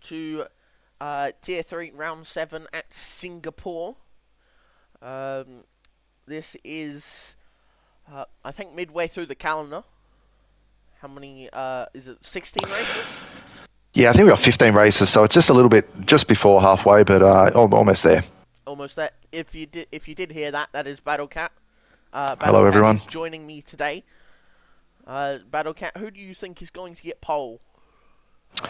to Tier 3 Round 7 at Singapore. This is, I think, midway through the calendar. How many, is it 16 races? Yeah, I think we got 15 races, so it's just a little bit just before halfway, but almost there. Almost there. If you did hear that, that is Battlecat. Hello, Battlecat everyone. is joining me today. Battlecat, who do you think is going to get pole? Uh,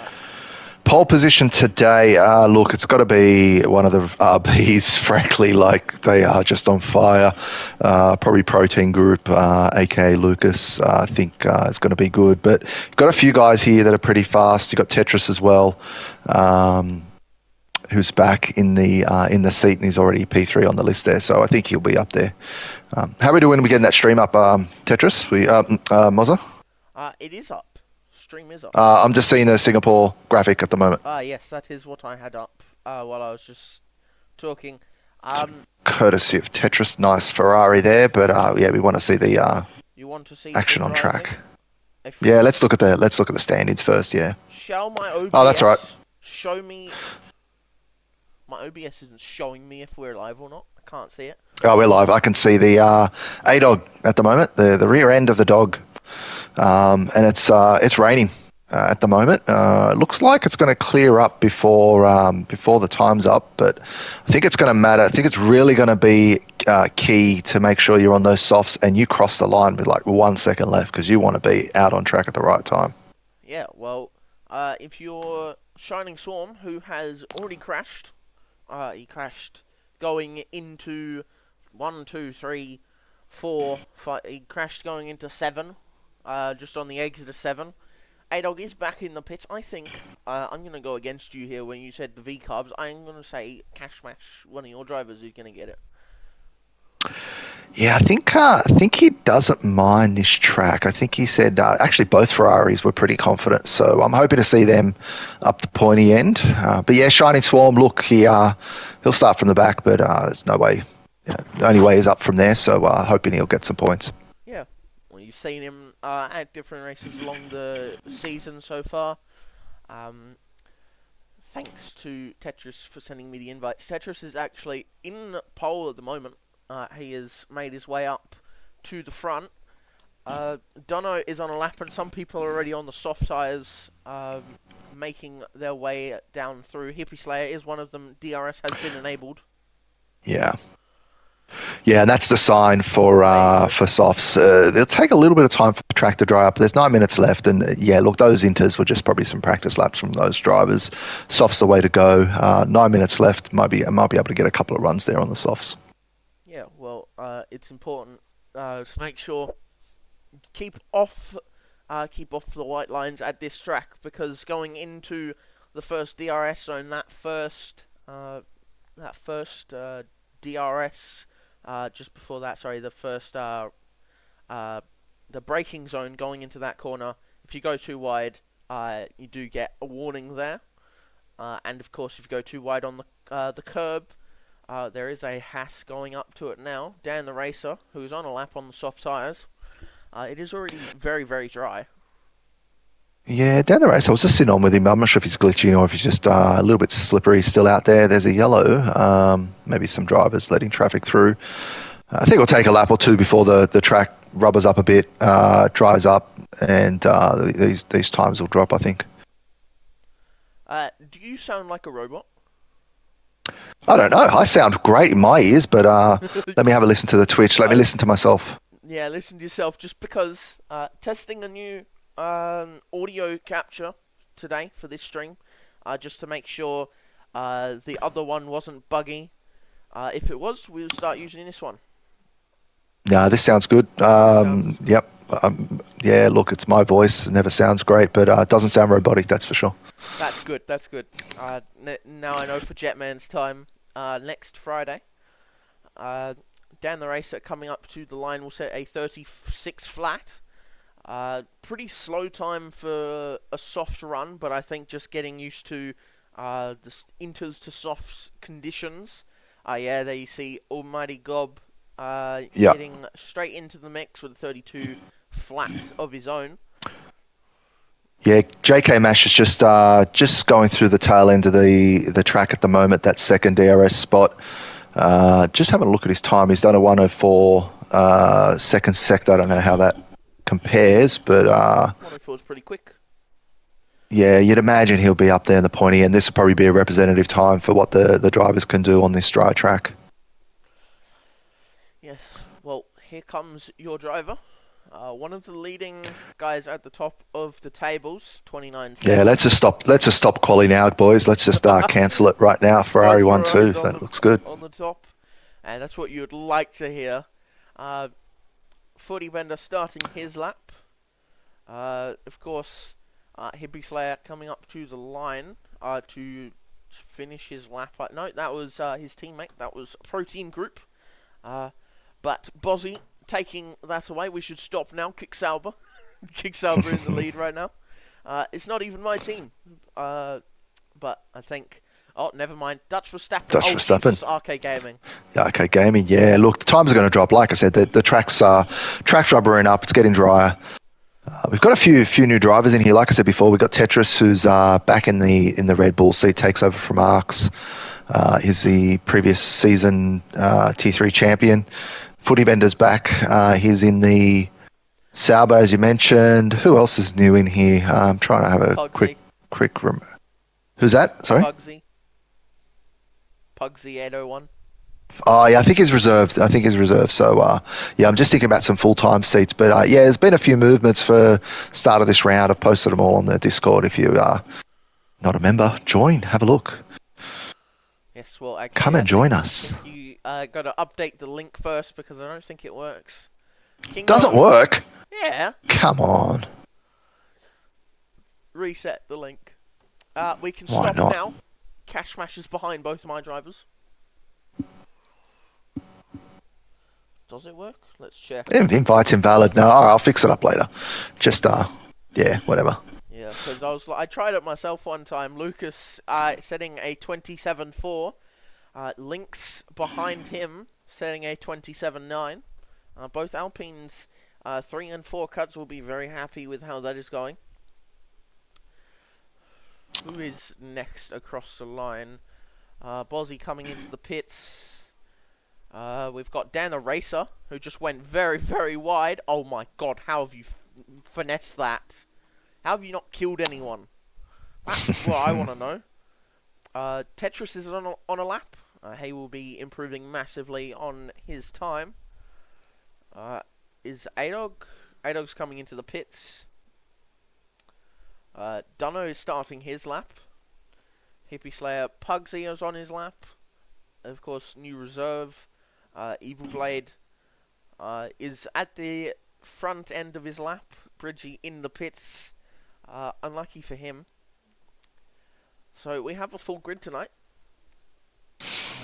Pole position today. Look, it's got to be one of the RBs. Frankly, like they are just on fire. Probably Protein Group, aka Lucas. I think is going to be good. But you've got a few guys here that are pretty fast. You've got Tetris as well, who's back in the seat, and he's already P3 on the list there. So I think he'll be up there. How are we doing? We getting that stream up, Tetris? Mozza? it is up. Stream is up. I'm just seeing the Singapore graphic at the moment. Yes, that is what I had up while I was just talking. Um, Courtesy of Tetris, nice Ferrari there, but yeah, we want to see the you want to see the action on driving? track. If Yeah, let's look at the standings first. Yeah. shall my Oh, that's all right. OBS show me? My OBS isn't showing me if we're live or not. I can't see it. Oh, we're live. I can see the A dog at the moment, the rear end of the dog, and it's raining at the moment. It looks like it's going to clear up before the time's up, but I think it's going to matter. I think it's really going to be key to make sure you're on those softs and you cross the line with like 1 second left because you want to be out on track at the right time. Yeah, well, if you're Shining Swarm, who has already crashed, he crashed going into 1, 2, 3, 4, 5. He crashed going into 7, just on the exit of 7. A-Dog is back in the pits. I think I'm going to go against you here when you said the V-Carbs. I'm going to say Cashmash, one of your drivers, is going to get it. Yeah, I think he doesn't mind this track. I think he said actually both Ferraris were pretty confident, so I'm hoping to see them up the pointy end. But yeah, Shining Swarm. Look, he'll start from the back, but there's no way. Yeah, the only way is up from there. So hoping he'll get some points. Yeah, well, you've seen him at different races along the season so far. Um, Thanks to Tetris for sending me the invites. Tetris is actually in pole at the moment. He has made his way up to the front. Dono is on a lap, and some people are already on the soft tyres, making their way down through. Hippie Slayer is one of them. DRS has been enabled. Yeah. Yeah, and that's the sign for softs. It'll take a little bit of time for the track to dry up. There's 9 minutes left, and yeah, look, those inters were just probably some practice laps from those drivers. Softs the way to go. 9 minutes left. Might be able to get a couple of runs there on the softs. Yeah, well, it's important to make sure keep off the white lines at this track, because going into the first DRS zone, that first DRS just before that, sorry, uh, the braking zone going into that corner. If you go too wide, you do get a warning there. And of course, if you go too wide on the curb, there is a Haas going up to it now. Dan the Racer, who's on a lap on the soft tyres. It is already very, very dry. Yeah, down the race, I was just sitting on with him. I'm not sure if he's glitching or if he's just a little bit slippery still out there. There's a yellow. Maybe some drivers letting traffic through. I think it'll take a lap or two before the track rubbers up a bit, dries up, and these times will drop, I think. Do you sound like a robot? I don't know. I sound great in my ears, but let me have a listen to the Twitch. Let me listen to myself. Yeah, listen to yourself, just because testing a new audio capture today for this stream, just to make sure the other one wasn't buggy. If it was, we'll start using this one. No, this sounds good. Sounds Yep. Yeah, look, it's my voice. It never sounds great, but it doesn't sound robotic, that's for sure. That's good. That's good. Now I know for Jetman's time next Friday. Dan the Racer coming up to the line will set a 36 flat. Pretty slow time for a soft run, but I think just getting used to the inters to softs conditions. Yeah, there you see Almighty Gob Yeah. getting straight into the mix with a 32 flat of his own. Yeah, JK Mash is just going through the tail end of the track at the moment. That second DRS spot. Just having a look at his time. He's done a 104 second sector. I don't know how that compares, but 104 is pretty quick. yeah, you'd imagine he'll be up there in the pointy, and this will probably be a representative time for what the drivers can do on this dry track. Yes. Well, here comes your driver. One of the leading guys at the top of the tables, 29.7. Yeah, let's just stop. Let's just stop quality now, boys. Let's just cancel it right now. Both Ferrari 1-2. Ferraris That looks good. on the top, and that's what you'd like to hear. Footy Bender starting his lap. Of course, Hippie Slayer coming up to the line to finish his lap. No, that was his teammate. That was Protein Group. But Bozzy taking that away. We should stop now. Kick Sauber. Kick Sauber in the lead right now. It's not even my team. But I think... Oh, never mind. Dutch Verstappen. Dutch Verstappen. Jesus, RK Gaming. Yeah, okay, gaming. Yeah, look, the times are going to drop. Like I said, the track's rubbering up. It's getting drier. We've got a few new drivers in here. Like I said before, we've got Tetris, who's back in the Red Bull seat, takes over from Arcs. He's the previous season T3 champion. Footy Bender's back. He's in the Sauber, as you mentioned. Who else is new in here? I'm trying to have a Pugsy. quick. Who's that? Sorry? Pugsy 801. Oh, yeah, I think he's reserved. So, yeah, I'm just thinking about some full-time seats. But, yeah, there's been a few movements for start of this round. I've posted them all on the Discord. If you are not a member, join. Have a look. Yes, well, actually, Come and join us. You got to update the link first because I don't think it works. Doesn't work? Yeah. Come on. Reset the link. We can Why stop not? now. Cash Smash is behind both of my drivers. Does it work? Let's check. Invite's invalid. No, I'll fix it up later. Just, yeah, whatever. Yeah, because I tried it myself one time. Lucas setting a 27.4. Links behind him setting a 27.9. Both Alpines 3 and 4 cuts will be very happy with how that is going. Who is next across the line? Bozzy coming into the pits. We've got Dan the Racer, who just went very, very wide. Oh my god, how have you finessed that? How have you not killed anyone? That's what I want to know. Tetris is on a lap. He will be improving massively on his time. Is A-Dog? A-Dog's coming into the pits. Dunno is starting his lap. Hippie Slayer Pugsy is on his lap. Of course, new reserve. Evil Blade is at the front end of his lap. Bridgie in the pits. Unlucky for him. So we have a full grid tonight.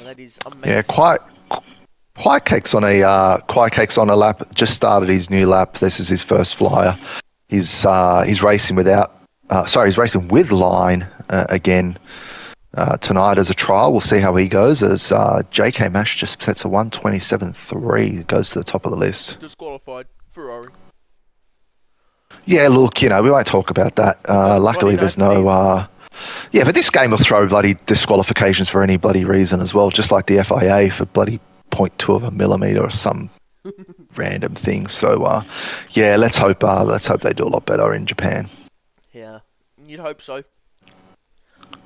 That is amazing. Yeah, Quite Cake's on a lap. Just started his new lap. This is his first flyer. He's racing he's racing with line again tonight as a trial. We'll see how he goes as JK Mash just sets a 127.3, goes to the top of the list. Disqualified. Ferrari. Yeah, look, we won't talk about that. Luckily, there's no... yeah, but this game will throw bloody disqualifications for any bloody reason as well, just like the FIA for bloody 0.2 of a millimetre or some random thing. So, yeah, let's hope they do a lot better in Japan. Yeah, you'd hope so.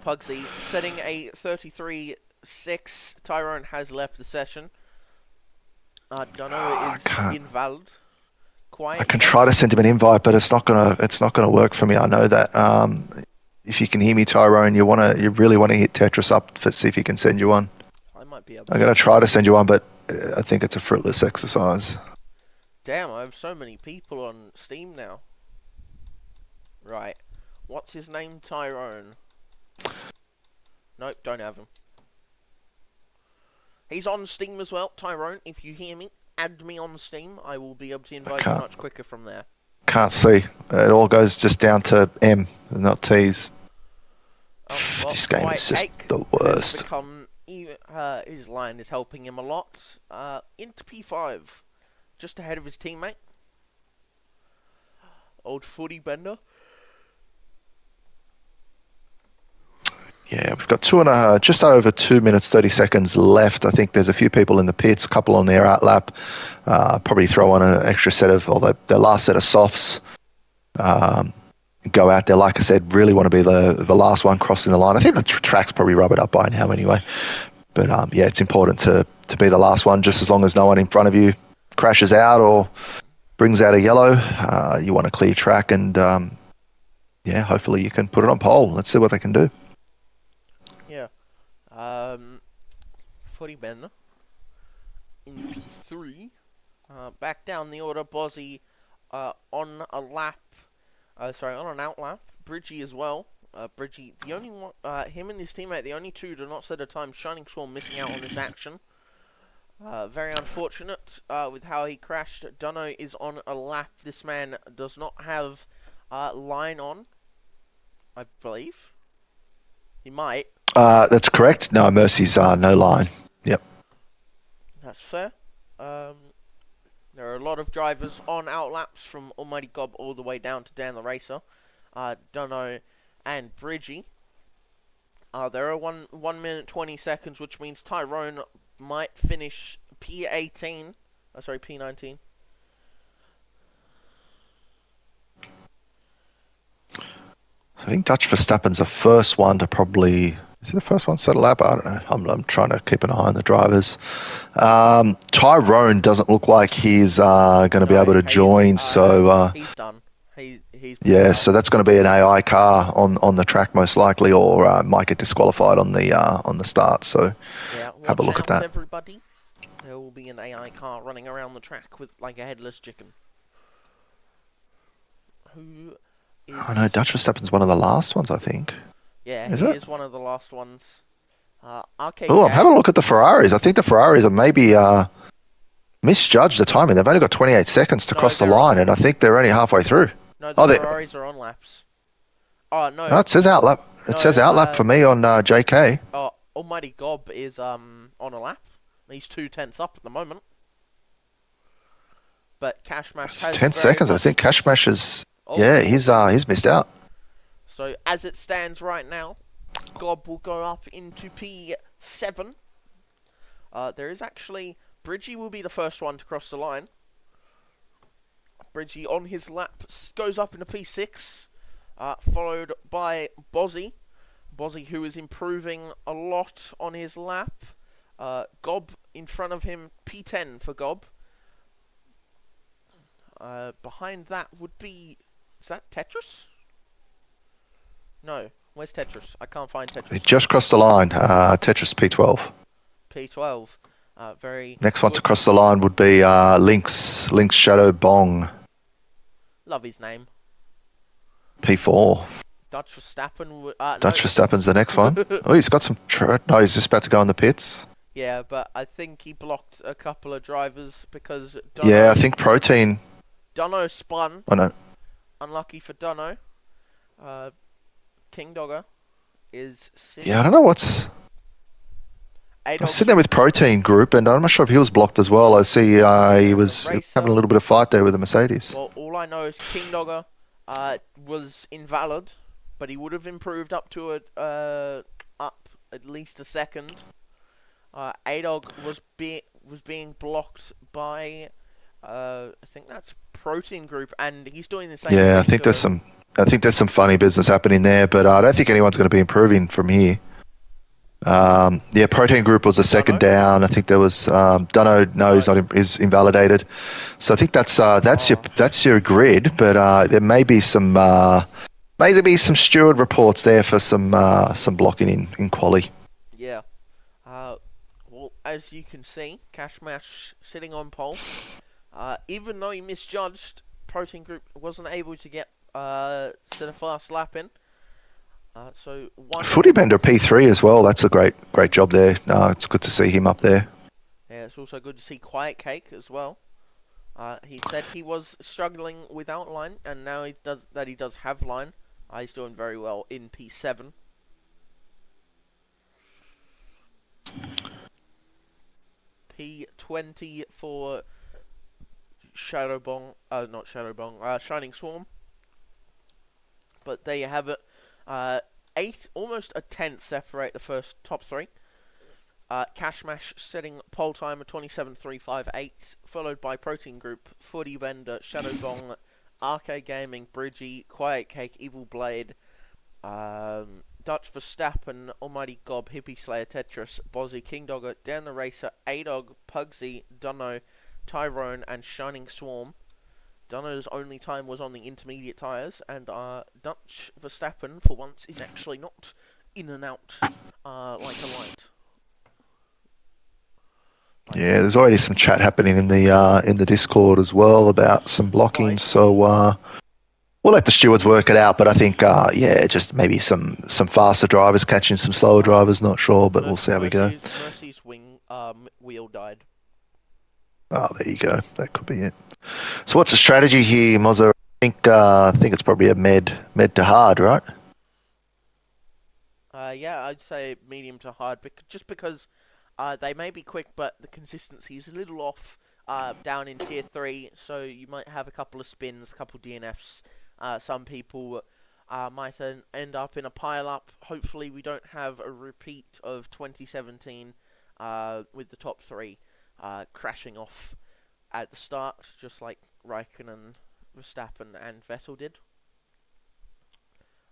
Pugsy setting a 33.6. Tyrone has left the session. Dunno is invalid. I can try to send him an invite, but it's not gonna work for me. I know that. If you can hear me, Tyrone, you really want to hit Tetris up to see if he can send you one. I might be able. I'm gonna try to send you one, but I think it's a fruitless exercise. Damn, I have so many people on Steam now. Right, what's his name? Tyrone. Nope, don't have him. He's on Steam as well. Tyrone, if you hear me, add me on Steam. I will be able to invite you much quicker from there. Can't see. It all goes just down to M, not T's. Oh, well, this game is just the worst. His line is helping him a lot. Into P5, just ahead of his teammate. Old Footy Bender. Yeah, we've got just over 2 minutes 30 seconds left. I think there's a few people in the pits, a couple on their out lap. Probably throw on an extra set of, or their last set of softs. Um, Go out there, like I said, really want to be the last one crossing the line. I think the track's probably rub it up by now anyway. But yeah, it's important to be the last one, just as long as no one in front of you crashes out or brings out a yellow. You want to clear track, and yeah, hopefully you can put it on pole. Let's see what they can do. Yeah. Footy Ben in P3. Back down the order, Bozzy on a lap. On an out lap. Bridgie as well. Bridgie, the only one, him and his teammate, the only two do not set a time. Shining Swarm missing out on this action. Very unfortunate with how he crashed. Dunno is on a lap. This man does not have line on, I believe. He might. That's correct. No, Mercy's no line. Yep. That's fair. There are a lot of drivers on outlaps from Almighty Gob all the way down to Dan the Racer, Dunno, and Bridgie. There are 1 minute 20 seconds, which means Tyrone might finish P18. P19. I think Dutch Verstappen's the first one to probably. Is he the first one to set a lap? I don't know. I'm trying to keep an eye on the drivers. Tyrone doesn't look like he's going to be able to join. So he's done. He's yeah, out. so that's going to be an AI car on the track most likely, or might get disqualified on the start. So yeah, have a look at that. Everybody. There will be an AI car running around the track with like a headless chicken. Who is? Oh no, Dutch Verstappen's one of the last ones, I think. Yeah, Is he it? is one of the last ones. RKK. Oh, I'm having a look at the Ferraris. I think the Ferraris are maybe misjudged the timing. They've only got 28 seconds to cross the line, and I think they're only halfway through. No, the Ferraris are on laps. Oh no. No, it says outlap. It says outlap for me on JK. Oh, Almighty Gob is on a lap. He's 2 tenths up at the moment. But Cashmash has 10 seconds. I think Cashmash is. Yeah, he's missed out. So as it stands right now, Gob will go up into P7. There is actually Bridgie will be the first one to cross the line. Bridgie on his lap goes up into P6, followed by Bozzy. Bozzy, who is improving a lot on his lap. Gob in front of him, P10 for Gob. Behind that would be... Is that Tetris? No. Where's Tetris? I can't find Tetris. He just crossed the line. Tetris P12. P12. Very... Next one to cross the line would be Lynx Shadow Bong. Love his name. P4. Dutch Verstappen. Dutch Verstappen's the next one. Oh, he's got some... No, he's just about to go in the pits. Yeah, but I think he blocked a couple of drivers because... Yeah, I think Protein... Dunno spun. I know. Unlucky for Dunno. King Dogger is sitting... Yeah, I don't know what's... I was sitting there with Protein Group, and I'm not sure if he was blocked as well. I see he was having a little bit of fight there with the Mercedes. Well, all I know is King Dogger was invalid, but he would have improved up to up at least a second. A-Dog was being blocked by I think that's Protein Group, and he's doing the same. Yeah, I think there's some funny business happening there, but I don't think anyone's going to be improving from here. Yeah, Protein Group was a second down. I think there was Dunno. No, he's not. Is invalidated. So I think that's your grid. But there may be some steward reports there for some blocking in quali. Yeah. Well, as you can see, Cashmash sitting on pole. Even though he misjudged, Protein Group wasn't able to get set a fast lap in. Footy Bender P3 as well. That's a great job there. It's good to see him up there. Yeah, it's also good to see Quiet Cake as well. He said he was struggling without line, and now he does have line. He's doing very well in P7. P20 for Shining Swarm. But there you have it. eight, almost a tenth separate the first top three. Cashmash setting pole time of 27.358, followed by Protein Group, Footy Bender, Shadow Bong, Arcade Gaming, Bridgie, Quiet Cake, Evil Blade, Dutch Verstappen, Almighty Gob, Hippie Slayer, Tetris, Bozzy, King Dogger, Dan the Racer, A-Dog, Pugsy, Dunno, Tyrone, and Shining Swarm. Dunno's only time was on the intermediate tyres, and Dutch Verstappen, for once, is actually not in and out like a light. Yeah, there's already some chat happening in the Discord as well about some blocking. Right. So we'll let the stewards work it out. But I think just maybe some faster drivers catching some slower drivers. Not sure, but we'll see how we go. Mercy's wing wheel died. Oh, there you go. That could be it. So what's the strategy here, Mozza? I think it's probably a med to hard, right? Yeah, I'd say medium to hard, just because they may be quick, but the consistency is a little off down in tier 3, so you might have a couple of spins, a couple of DNFs. Some people might end up in a pile-up. Hopefully we don't have a repeat of 2017 with the top 3 crashing off at the start, just like Raikkonen, Verstappen, and Vettel did.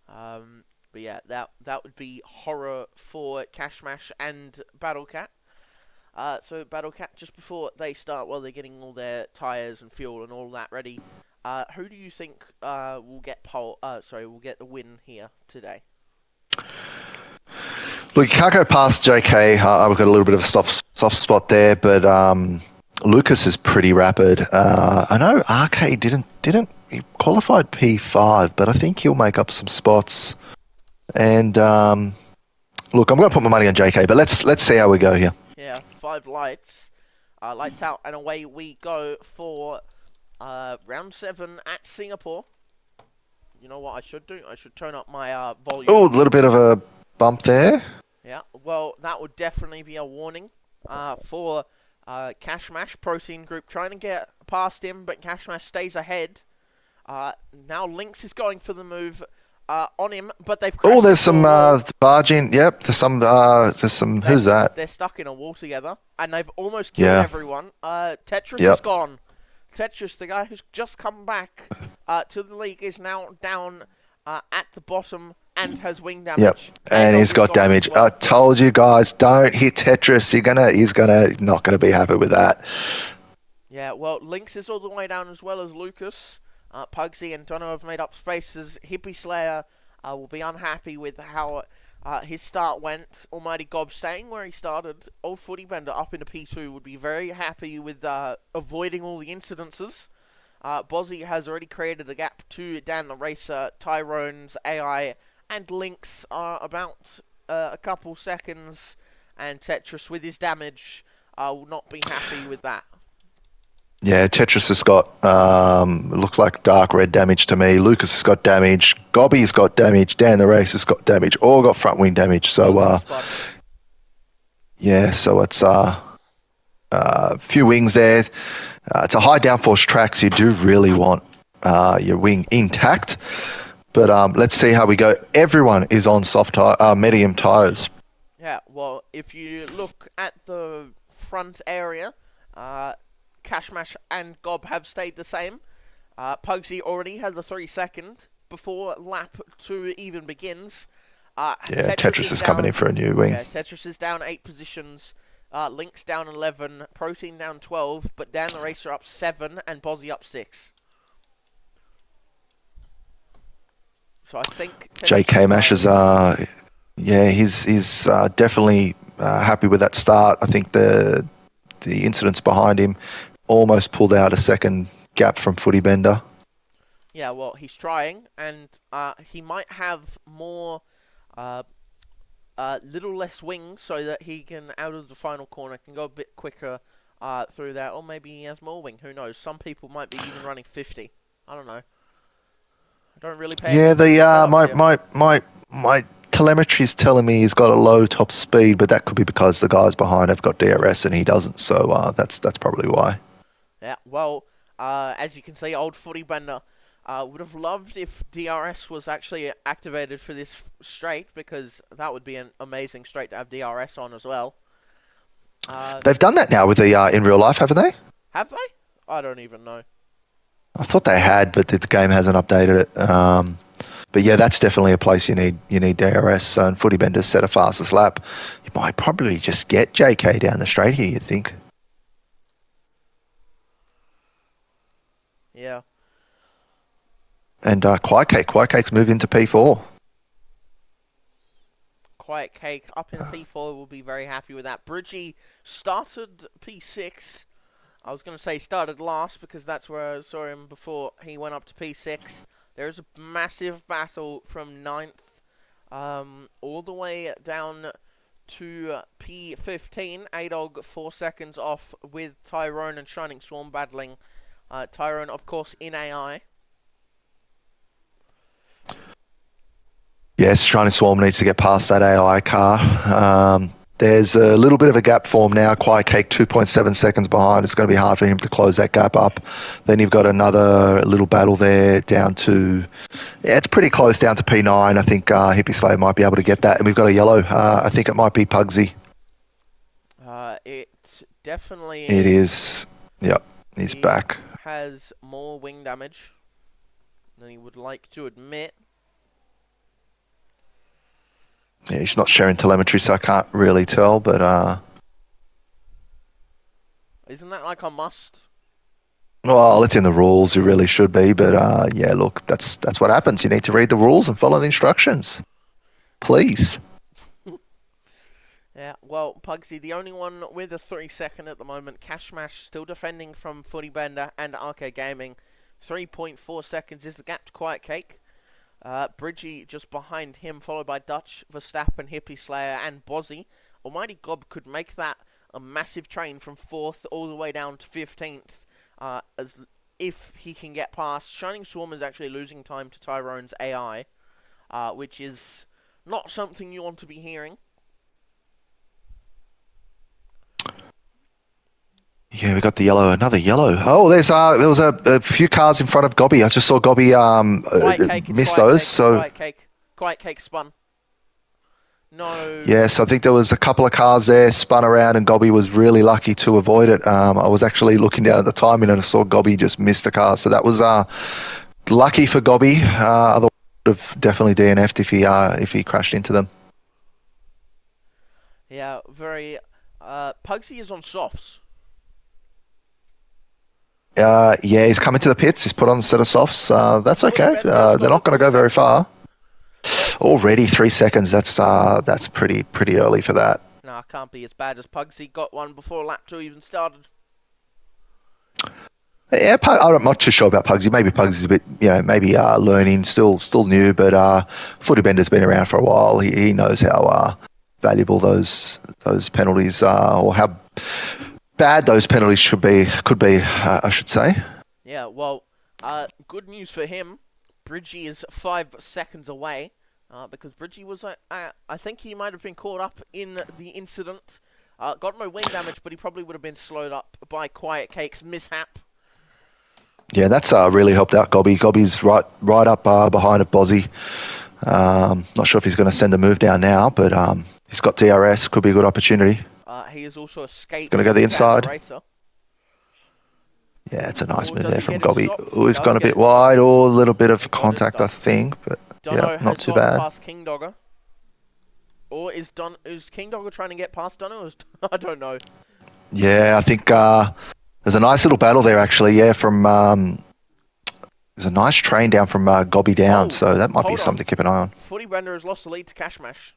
But yeah, that would be horror for Cashmash and Battlecat. So Battlecat, just before they start, while they're getting all their tyres and fuel and all that ready, who do you think will get will get the win here today? Look, you can't go past JK. I've got a little bit of a soft spot there, but Lucas is pretty rapid. I know RK didn't he qualified P5, but I think he'll make up some spots. And look, I'm going to put my money on JK, but let's see how we go here. Yeah, 5 lights, lights out, and away we go for round 7 at Singapore. You know what I should do? I should turn up my volume. Oh, a little bit of a bump there. Yeah, well, that would definitely be a warning for Cashmash. Protein Group trying to get past him, but Cashmash stays ahead. Now Lynx is going for the move on him, but they've crashed. Oh, there's some barging. Yep, there's some. Who's that? They're stuck in a wall together, and they've almost killed everyone. Tetris is gone. Tetris, the guy who's just come back to the league, is now down at the bottom and has wing damage. Yep, and he's got damage. Well. I told you guys, don't hit Tetris. He's not gonna be happy with that. Yeah, well, Lynx is all the way down as well as Lucas. Pugsy and Dono have made up spaces. Hippie Slayer will be unhappy with how his start went. Almighty Gob staying where he started. Old Footy Bender up into P2 would be very happy with avoiding all the incidences. Bozzy has already created a gap to Dan the Racer. Tyrone's AI and Lynx are about a couple seconds. And Tetris, with his damage, will not be happy with that. Yeah, Tetris has got, looks like dark red damage to me. Lucas has got damage. Gobby's got damage. Dan the Race has got damage. All got front wing damage. So, yeah, so it's a few wings there. It's a high downforce track, so you do really want your wing intact. But let's see how we go. Everyone is on medium tyres. Yeah, well, if you look at the front area, Cashmash and Gob have stayed the same. Pugsy already has a 3-second before lap 2 even begins. Tetris is coming in for a new wing. Yeah, Tetris is down 8 positions. Lynx down 11. Protein down 12. But Dan the Racer up 7 and Bozzy up 6. So I think JK Mash is he's definitely happy with that start. I think the incidents behind him almost pulled out a second gap from Footy Bender. Yeah, well, he's trying, and he might have more, little less wings so that he can, out of the final corner, can go a bit quicker through that, or maybe he has more wing. Who knows? Some people might be even running 50. I don't know. I don't really pay. Yeah, my telemetry is telling me he's got a low top speed, but that could be because the guys behind have got DRS and he doesn't. So that's probably why. Yeah, well, as you can see, old Footy Bender Would have loved if DRS was actually activated for this straight, because that would be an amazing straight to have DRS on as well. They've done that now with the in real life, haven't they? Have they? I don't even know. I thought they had, but the game hasn't updated it. But yeah, that's definitely a place you need DRS. So, and Footy Bender's set a fastest lap. You might probably just get JK down the straight here, you'd think. Yeah. And Quiet Cake's moved into P4. Quiet Cake up in P4 will be very happy with that. Bridgie started P6. I was going to say started last because that's where I saw him before he went up to P6. There's a massive battle from 9th all the way down to P15. A-Dog 4 seconds off with Tyrone and Shining Swarm battling. Tyrone, of course, in AI. Yes, Shining Swarm needs to get past that AI car. There's a little bit of a gap formed now. Quiet Cake 2.7 seconds behind. It's going to be hard for him to close that gap up. Then you've got another little battle there down to... Yeah, it's pretty close down to P9. I think Hippie Slayer might be able to get that. And we've got a yellow. I think it might be Pugsy. It definitely It is. Yep, he's back. Has more wing damage than he would like to admit. Yeah, he's not sharing telemetry, so I can't really tell, but... Isn't that like a must? Well, it's in the rules. It really should be, but yeah, look, that's what happens. You need to read the rules and follow the instructions. Please. Yeah, well, Pugsy, the only one with a 3-second at the moment. Cashmash still defending from Footy Bender and Arcade Gaming. 3.4 seconds is the gap to Quiet Cake. Bridgie just behind him, followed by Dutch, Verstappen, Hippie Slayer, and Bozzy. Almighty Gob could make that a massive train from 4th all the way down to 15th, as if he can get past. Shining Swarm is actually losing time to Tyrone's AI, which is not something you want to be hearing. Yeah, we got the yellow, another yellow. Oh, there was a few cars in front of Gobby. I just saw Gobby miss those. So Quiet Cake spun. No. Yes, I think there was a couple of cars there spun around, and Gobby was really lucky to avoid it. I was actually looking down at the timing, and I saw Gobby just miss the car. So that was lucky for Gobby. Otherwise, would have definitely DNF'd if he crashed into them. Yeah, very. Pugsy is on softs. Yeah, he's coming to the pits. He's put on a set of softs. That's okay. They're not going to go very far. Already 3 seconds. That's pretty early for that. Nah, can't be as bad as Pugsy. Got one before lap 2 even started. Yeah, I'm not too sure about Pugsy. Maybe Pugsy's a bit, maybe learning, still new. But Footy Bender's been around for a while. He knows how valuable those penalties are, or how bad those penalties could be. I should say. Yeah, well, good news for him. Bridgie is 5 seconds away, because Bridgie was, I think he might have been caught up in the incident. Got no wing damage, but he probably would have been slowed up by Quiet Cake's mishap. Yeah, that's really helped out Gobby. Gobby's right up behind a Bozzy. Not sure if he's going to send a move down now, but he's got DRS. Could be a good opportunity. He has also escaped. Going to go the inside. Racer. Yeah, it's a nice move there from Gobby. Oh, he's gone a bit wide. Oh, a little bit of contact, I think. But yeah, not too bad. Past King Dogger. Or is King Dogger trying to get past Dunno? I don't know. Yeah, I think there's a nice little battle there, actually. Yeah, from there's a nice train down from Gobby down, so that might be something to keep an eye on. Footy Bender has lost the lead to Cashmash.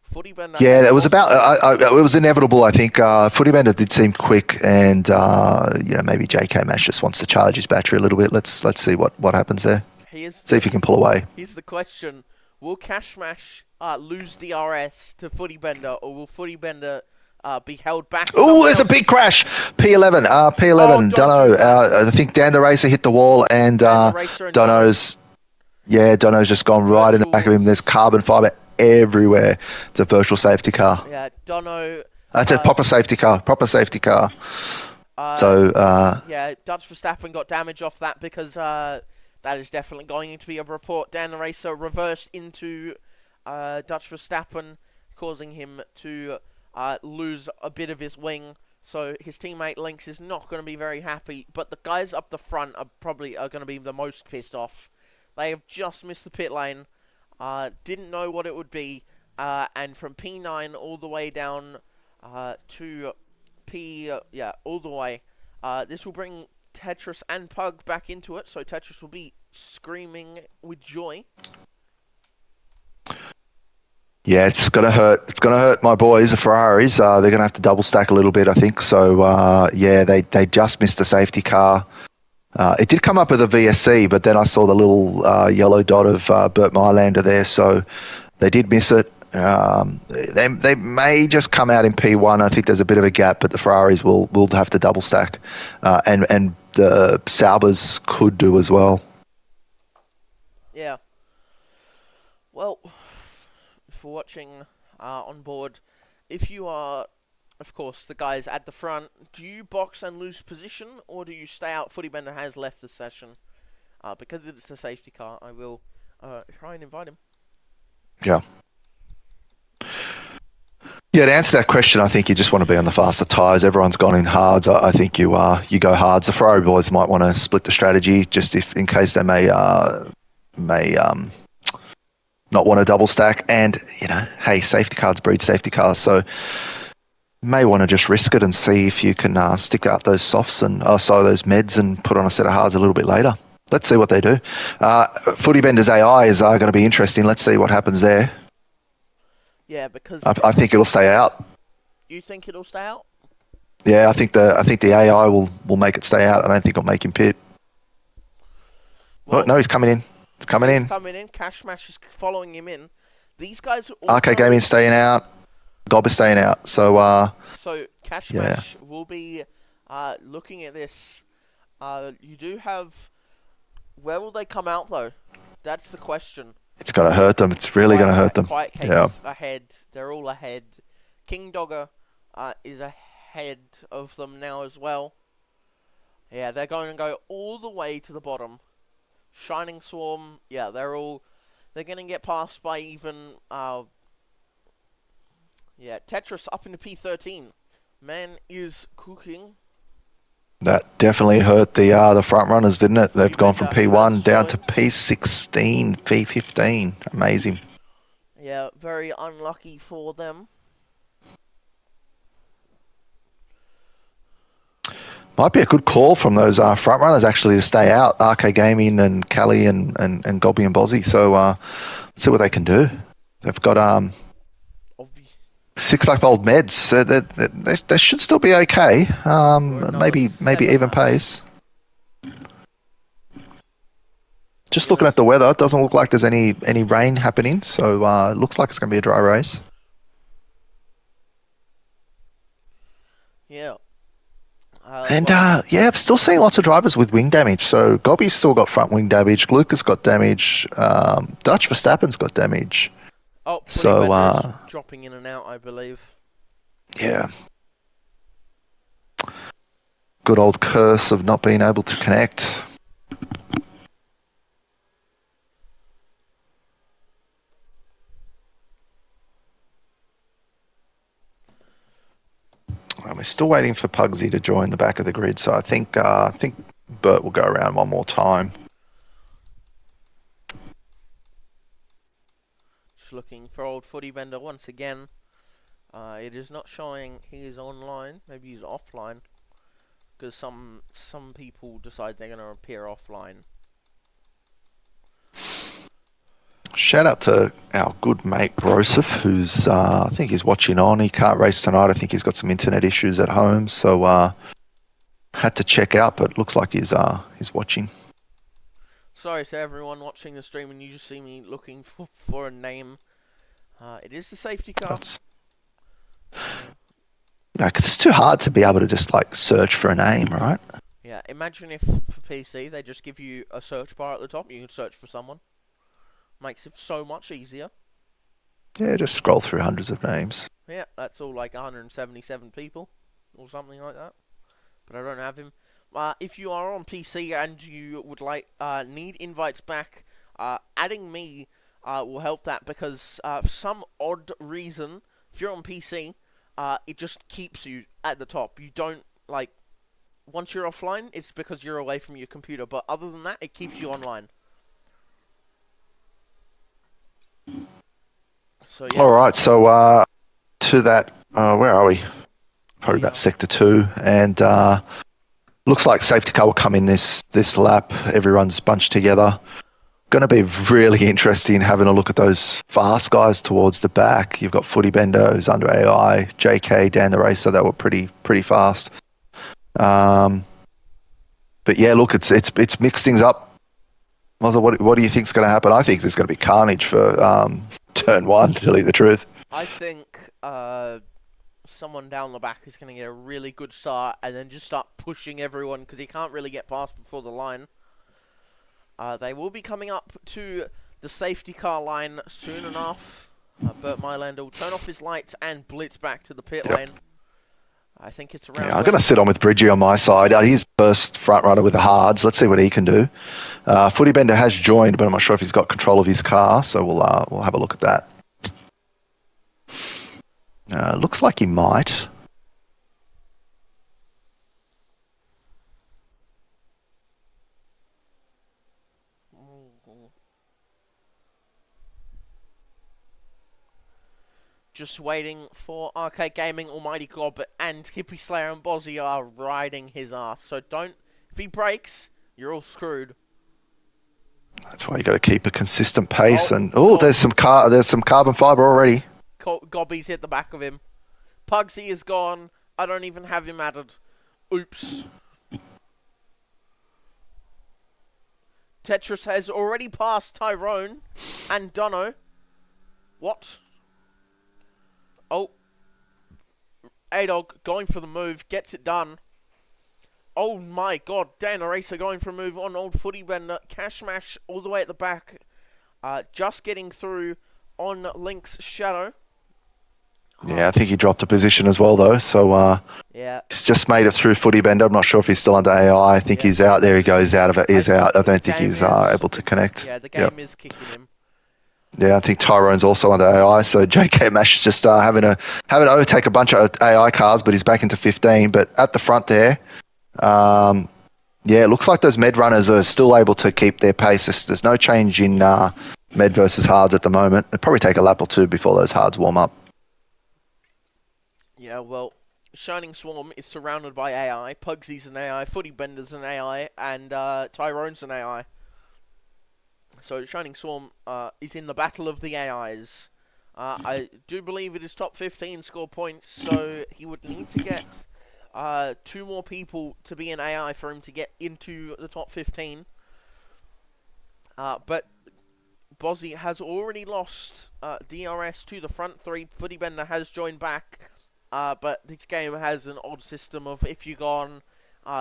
Footy Bender. Yeah, it was about. It was inevitable, I think. Footy Bender did seem quick, and maybe JK Mash just wants to charge his battery a little bit. Let's see what happens there. See if he can pull away. Here's the question: will Cashmash lose DRS to Footy Bender, or will Footy Bender be held back? Oh, there's a big crash. P11. Dunno. I think Dan the Racer hit the wall, and Dunno's just gone right in the back of him. There's carbon fiber everywhere. It's a virtual safety car. Yeah, Dunno. It's a proper safety car. Uh, So yeah, Dutch Verstappen got damage off that because that is definitely going to be a report. Dan the Racer reversed into Dutch Verstappen, causing him to lose a bit of his wing. So his teammate Lynx is not going to be very happy, but the guys up the front are probably going to be the most pissed off. They have just missed the pit lane, didn't know what it would be, and from P9 all the way down to yeah, all the way. This will bring Tetris and Pug back into it, so Tetris will be screaming with joy. yeah, it's gonna hurt. It's gonna hurt my boys, the Ferraris. They're gonna have to double stack a little bit, I think. So yeah, they just missed a safety car. It did come up with a VSC, but then I saw the little yellow dot of Burt Mylander there, so they did miss it. They may just come out in P1. I think there's a bit of a gap, but the Ferraris will have to double stack, and the Saubers could do as well. Yeah. Well, for watching on board, if you are, of course, the guys at the front, do you box and lose position, or do you stay out? Footy Bender has left the session. Because it's a safety car, I will try and invite him. Yeah. Yeah, to answer that question, I think you just want to be on the faster tyres. Everyone's gone in hards. I think you go hards. The Ferrari boys might want to split the strategy just if in case they may not want to double stack. And hey, safety cars breed safety cars, so may want to just risk it and see if you can stick out those softs and those meds and put on a set of hards a little bit later. Let's see what they do. Footy Bender's AI is going to be interesting. Let's see what happens there. Yeah, because I think it'll stay out. you think it'll stay out? Yeah, I think the AI will make it stay out. I don't think it'll make him pit. Well, no, he's coming in. He's coming in. He's coming in. Cash Mash is following him in. These guys are all RK Gaming staying out. Gob is staying out. So Cash Mash will be looking at this. You do have. Where will they come out though? That's the question. it's going to hurt them. It's really going to hurt them. Quiet Case ahead. They're all ahead. King Dogger is ahead of them now as well. Yeah, they're going to go all the way to the bottom. Shining Swarm, yeah, they're going to get passed by even, Tetris up into P13. Man is cooking. That definitely hurt the front runners, didn't it? They've gone from P1 down to P16, P15. Amazing. Yeah, very unlucky for them. Might be a good call from those front runners actually to stay out. RK Gaming and Callie and Gobby and Bozzy. So let's see what they can do. They've got 6 like old meds. They should still be okay. Maybe even pace. Just looking at the weather, it doesn't look like there's any rain happening. So it looks like it's going to be a dry race. Yeah. I'm still seeing lots of drivers with wing damage. So Gobby's still got front wing damage. Luca's got damage. Dutch Verstappen's got damage. Oh, so dropping in and out, I believe. Yeah. Good old curse of not being able to connect. We're still waiting for Pugsy to join the back of the grid, so I think Bert will go around one more time. Just looking for old Footy Bender once again. It is not showing he is online. Maybe he's offline, because some people decide they're going to appear offline. Shout out to our good mate Grosef, who's I think he's watching on. He can't race tonight. I think he's got some internet issues at home, so had to check out. But looks like he's watching. Sorry to everyone watching the stream, and you just see me looking for a name. It is the safety car. Because it's too hard to be able to just like search for a name, right? Yeah, imagine if for PC they just give you a search bar at the top. You can search for someone. Makes it so much easier. Yeah, just scroll through hundreds of names. Yeah, that's all like 177 people or something like that. but I don't have him. If you are on PC and you would need invites back, adding me will help that because for some odd reason, if you're on PC, it just keeps you at the top. You don't like once you're offline, it's because you're away from your computer. But other than that, it keeps you online. So yeah, All right, so to that, where are we? Probably we about are. sector 2, and looks like safety car will come in this lap. Everyone's bunched together. Going to be really interesting having a look at those fast guys towards the back. You've got Footy Bender who's under AI, JK, Dan the Racer that were pretty fast. But yeah, look, it's mixed things up. Mozza, what do you think's going to happen? I think there's going to be carnage for turn 1, to tell you the truth. I think someone down the back is going to get a really good start and then just start pushing everyone because he can't really get past before the line. They will be coming up to the safety car line soon enough. Bert Mylander will turn off his lights and blitz back to the pit Yep. lane. I think it's around. Yeah, I'm going to sit on with Bridgie on my side. He's the first front runner with the hards. Let's see what he can do. Footy Bender has joined, but I'm not sure if he's got control of his car, so we'll have a look at that. Looks like he might. Just waiting for Arcade Gaming, Almighty Gob, and Hippie Slayer and Bozzy are riding his ass. So don't. If he breaks, you're all screwed. That's why you got to keep a consistent pace. Oh, And God. there's some carbon fiber already. Gobby's hit the back of him. Pugsy is gone. I don't even have him added. Oops. Tetris has already passed Tyrone and Dono. What? Oh. A-Dog going for the move. Gets it done. Oh my god. Dan Eraser going for a move on old Footy Bender. Cash Mash all the way at the back. Just getting through on Link's Shadow. Yeah, I think he dropped a position as well, though. So Yeah. he's just made it through Footy Bender. I'm not sure if he's still under AI. I think he's out. There he goes out of it. He's out. I don't think he's able to connect. Yeah, the game is kicking him. Yeah, I think Tyrone's also under AI. So JK Mash is just having to overtake a bunch of AI cars, but he's back into 15. But at the front there, yeah, it looks like those med runners are still able to keep their pace. There's no change in med versus hards at the moment. It'll probably take a lap or two before those hards warm up. Yeah, well, Shining Swarm is surrounded by AI. Pugsy's an AI, Footy Bender's an AI, and Tyrone's an AI. So Shining Swarm is in the battle of the AIs. I do believe it is top 15 score points, so he would need to get 2 more people to be an AI for him to get into the top 15. But Bozzy has already lost DRS to the front 3. Footy Bender has joined back. But this game has an odd system of if you go on,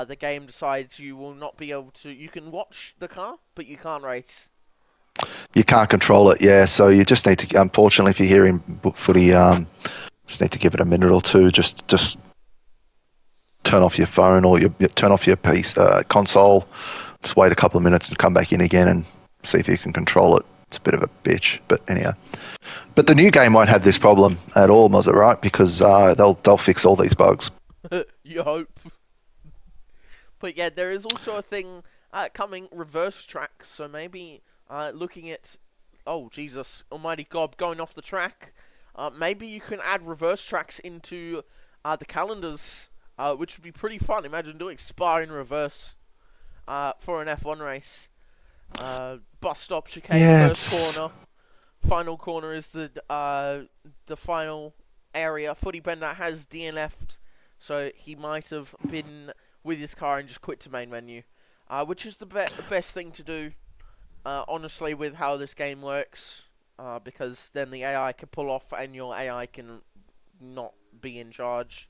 the game decides you will not be able to. You can watch the car, but you can't race. You can't control it, yeah. So you just need to. Unfortunately, if you're hearing footy, just need to give it a minute or two. Just turn off your phone or turn off your console. Just wait a couple of minutes and come back in again and see if you can control it. It's a bit of a bitch, but anyhow. But the new game won't have this problem at all, was it right? Because they'll fix all these bugs. You hope. But yeah, there is also a thing coming, reverse track. So maybe looking at, oh Jesus, Almighty God, going off the track. Maybe you can add reverse tracks into the calendars, which would be pretty fun. Imagine doing Spa in reverse for an F1 race. Bus stop chicane, Yeah, first corner. Final corner is the final area. Footy Bender has DNF'd, so he might have been with his car and just quit to main menu, which is the best thing to do, honestly, with how this game works, because then the AI can pull off and your AI can not be in charge.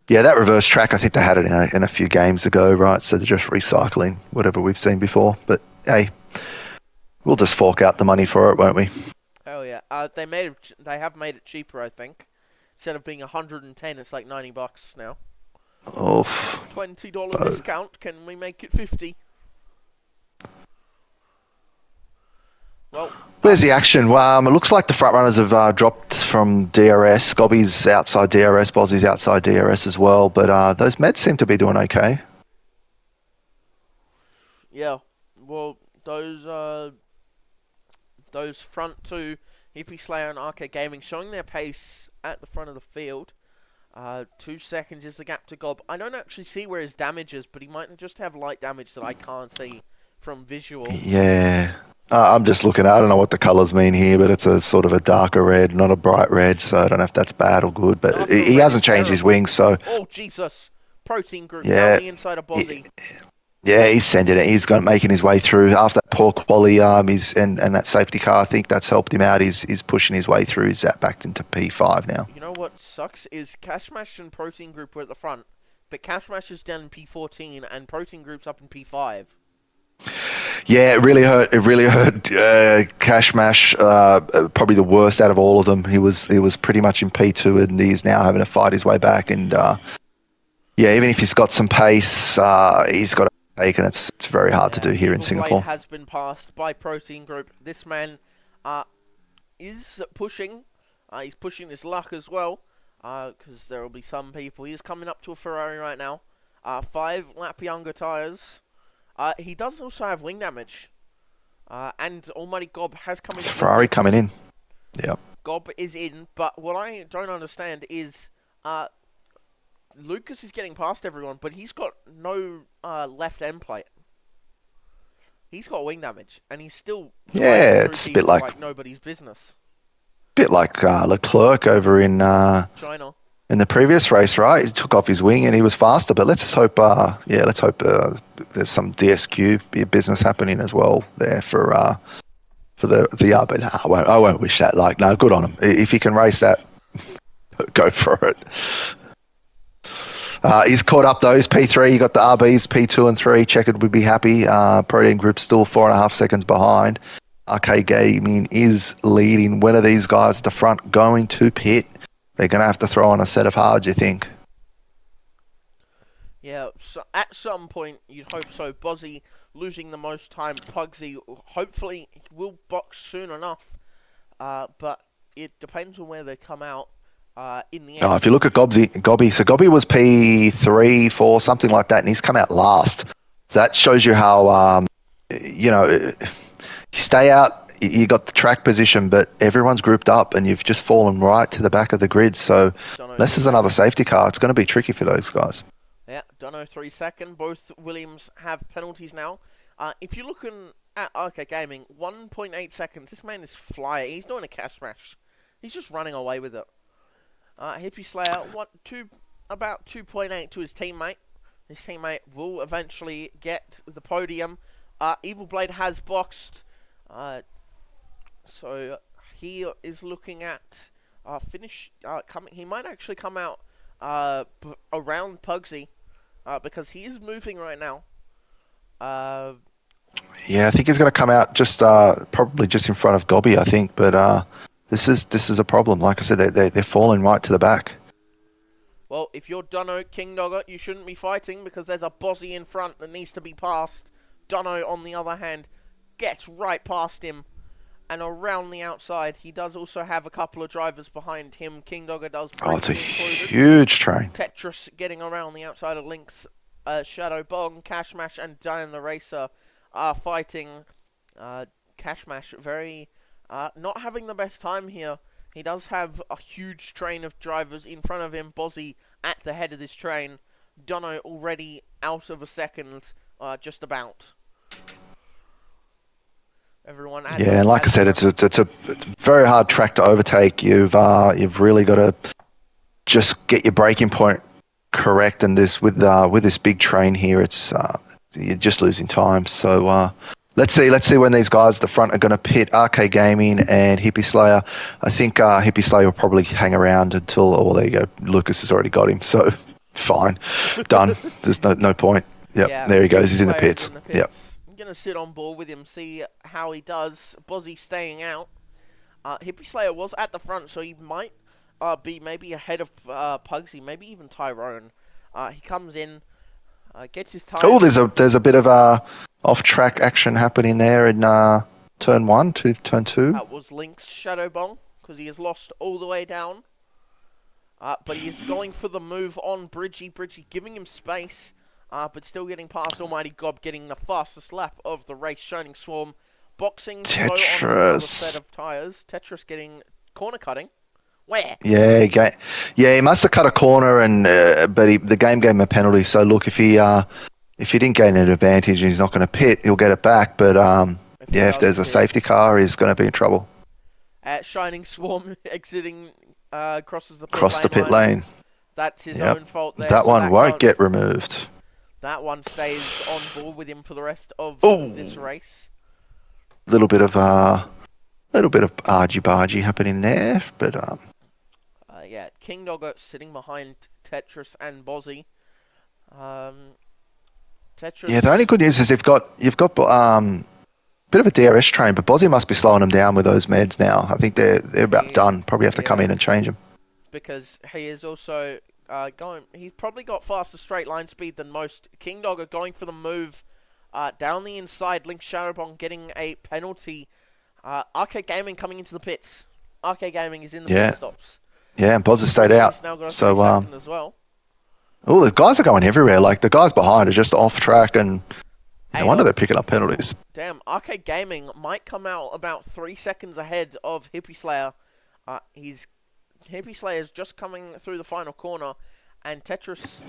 Yeah, that reverse track, I think they had it in a few games ago, right? So they're just recycling whatever we've seen before. But hey, we'll just fork out the money for it, won't we? Oh yeah, they have made it cheaper, I think. Instead of being 110, it's like $90 now. Oof. $20 But discount. Can we make it 50? Well, where's the action? It looks like the front runners have dropped from DRS. Gobby's outside DRS, Bozzy's outside DRS as well. But those Meds seem to be doing okay. yeah. Well, those front two, Hippie Slayer and Arcade Gaming, showing their pace at the front of the field. 2 seconds is the gap to Gob. I don't actually see where his damage is, but he might just have light damage that I can't see from visual. Yeah. I'm just looking. I don't know what the colours mean here, but it's a sort of a darker red, not a bright red. So I don't know if that's bad or good. But Darker he red hasn't is changed his terrible. wings, so Oh, Jesus. Protein group now on yeah, the inside of he- Bozzy. yeah, he's sending it. He's got making his way through after that poor quali. He's and that safety car. I think that's helped him out. He's pushing his way through. He's back into P5 now. You know what sucks is Cashmash and Protein Group were at the front, but Cashmash is down in P14 and Protein Group's up in P5. Yeah, it really hurt. It really hurt. Cash Mash, probably the worst out of all of them. He was pretty much in P2, and he's now having to fight his way back. And yeah, even if he's got some pace, he's got to take, and it's very hard to do here in Evil Blade Singapore. has been passed by Protein Group. This man is pushing. He's pushing his luck as well, because there will be some people. He is coming up to a Ferrari right now. 5 lap younger tyres. He does also have wing damage. And Almighty Gob has come in. It's a Ferrari coming in. Yep. Gob is in, but what I don't understand is Lucas is getting past everyone, but he's got no left end plate. He's got wing damage, and he's still Yeah, it's a bit like nobody's business. Leclerc over in China. in the previous race, right? He took off his wing and he was faster. But let's just hope, let's hope there's some DSQ business happening as well there for the. But nah, I won't wish that. Like, no, good on him. If he can race that, go for it. He's caught up though. He's P3. You got the RBs P2 and 3. Checkered would be happy. Protein Group still 4.5 seconds behind. Arcade Gaming is leading. When are these guys at the front going to pit? They're going to have to throw on a set of hards, you think? Yeah, so at some point, you'd hope so. Bozzy losing the most time. Pugsy, hopefully, will box soon enough. But it depends on where they come out in the end. Oh, if you look at Gobby, so Gobby was P3, 4, something like that, and he's come out last. So that shows you how, you stay out. You got the track position, but everyone's grouped up, and you've just fallen right to the back of the grid. So unless there's another safety car, it's going to be tricky for those guys. Yeah, Dunno 3 second. Both Williams have penalties now. If you're looking at Arcade Gaming, 1.8 seconds. This man is flying. He's not in a cash smash. He's just running away with it. Hippie Slayer, about 2.8 to his teammate. His teammate will eventually get the podium. Evil Blade has boxed. So he is looking at finish. He might actually come out around Pugsy because he is moving right now. Yeah, I think he's going to come out just probably just in front of Gobby, I think. But this is a problem. Like I said, they're falling right to the back. Well, if you're Dunno King Dogger, you shouldn't be fighting because there's a Bozzy in front that needs to be passed. Dunno, on the other hand, gets right past him. And around the outside, he does also have a couple of drivers behind him. King Dogger does. Oh, it's a huge train. Tetris getting around the outside of Lynx. Shadow Bong, Cashmash, and Diane the Racer are fighting. Cashmash very not having the best time here. He does have a huge train of drivers in front of him. Bozzy at the head of this train. Dunno already out of a second, just about. Everyone. Yeah, and like I said, it's a very hard track to overtake. You've really got to just get your braking point correct, and this with this big train here, it's you're just losing time. So let's see when these guys at the front are going to pit. Arcade Gaming and Hippie Slayer. I think Hippie Slayer will probably hang around until. Oh, well, there you go. Lucas has already got him, so fine, done. There's no point. Yep, yeah, there he goes. He's in the pits. Yep. Gonna sit on board with him, see how he does. Bozzy staying out. Hippie Slayer was at the front, so he might be maybe ahead of Pugsy, maybe even Tyrone. He comes in, gets his Oh, tyres. there's a bit of off track action happening there in turn one to turn two. That was Link's Shadow Bong, because he has lost all the way down. But he is going for the move on Bridgie. Bridgie giving him space, but still getting past Almighty Gob, getting the fastest lap of the race. Shining Swarm boxing to go onto another set Tetris. of tyres. Tetris getting corner cutting. Where? He must have cut a corner, and but the game gave him a penalty. So look, if he didn't gain an advantage and he's not going to pit, he'll get it back. But if Does there's a pit, safety car, he's going to be in trouble. Shining Swarm exiting, crosses the Cross the pit line. lane. That's his Yep. own fault there. That so one that won't get removed. That one stays on board with him for the rest of Oh, this race. little bit of argy bargy happening there, but King Dogger sitting behind Tetris and Bozzy. Tetris. yeah. The only good news is you've got bit of a DRS train, but Bozzy must be slowing them down with those meds now. I think they're about done. Probably have to come in and change them. Because he is also going. He's probably got faster straight line speed than most. King Dogger going for the move down the inside. Link Shadowbong getting a penalty. Arcade Gaming coming into the pits. Arcade Gaming is in the pit stops. Yeah, and Bozzy stayed out. Now got a So second as well. Oh, the guys are going everywhere. Like the guys behind are just off track, and no wonder they're picking up penalties. Damn, Arcade Gaming might come out about 3 seconds ahead of Hippie Slayer. Hippie Slayer's just coming through the final corner, and Tetris,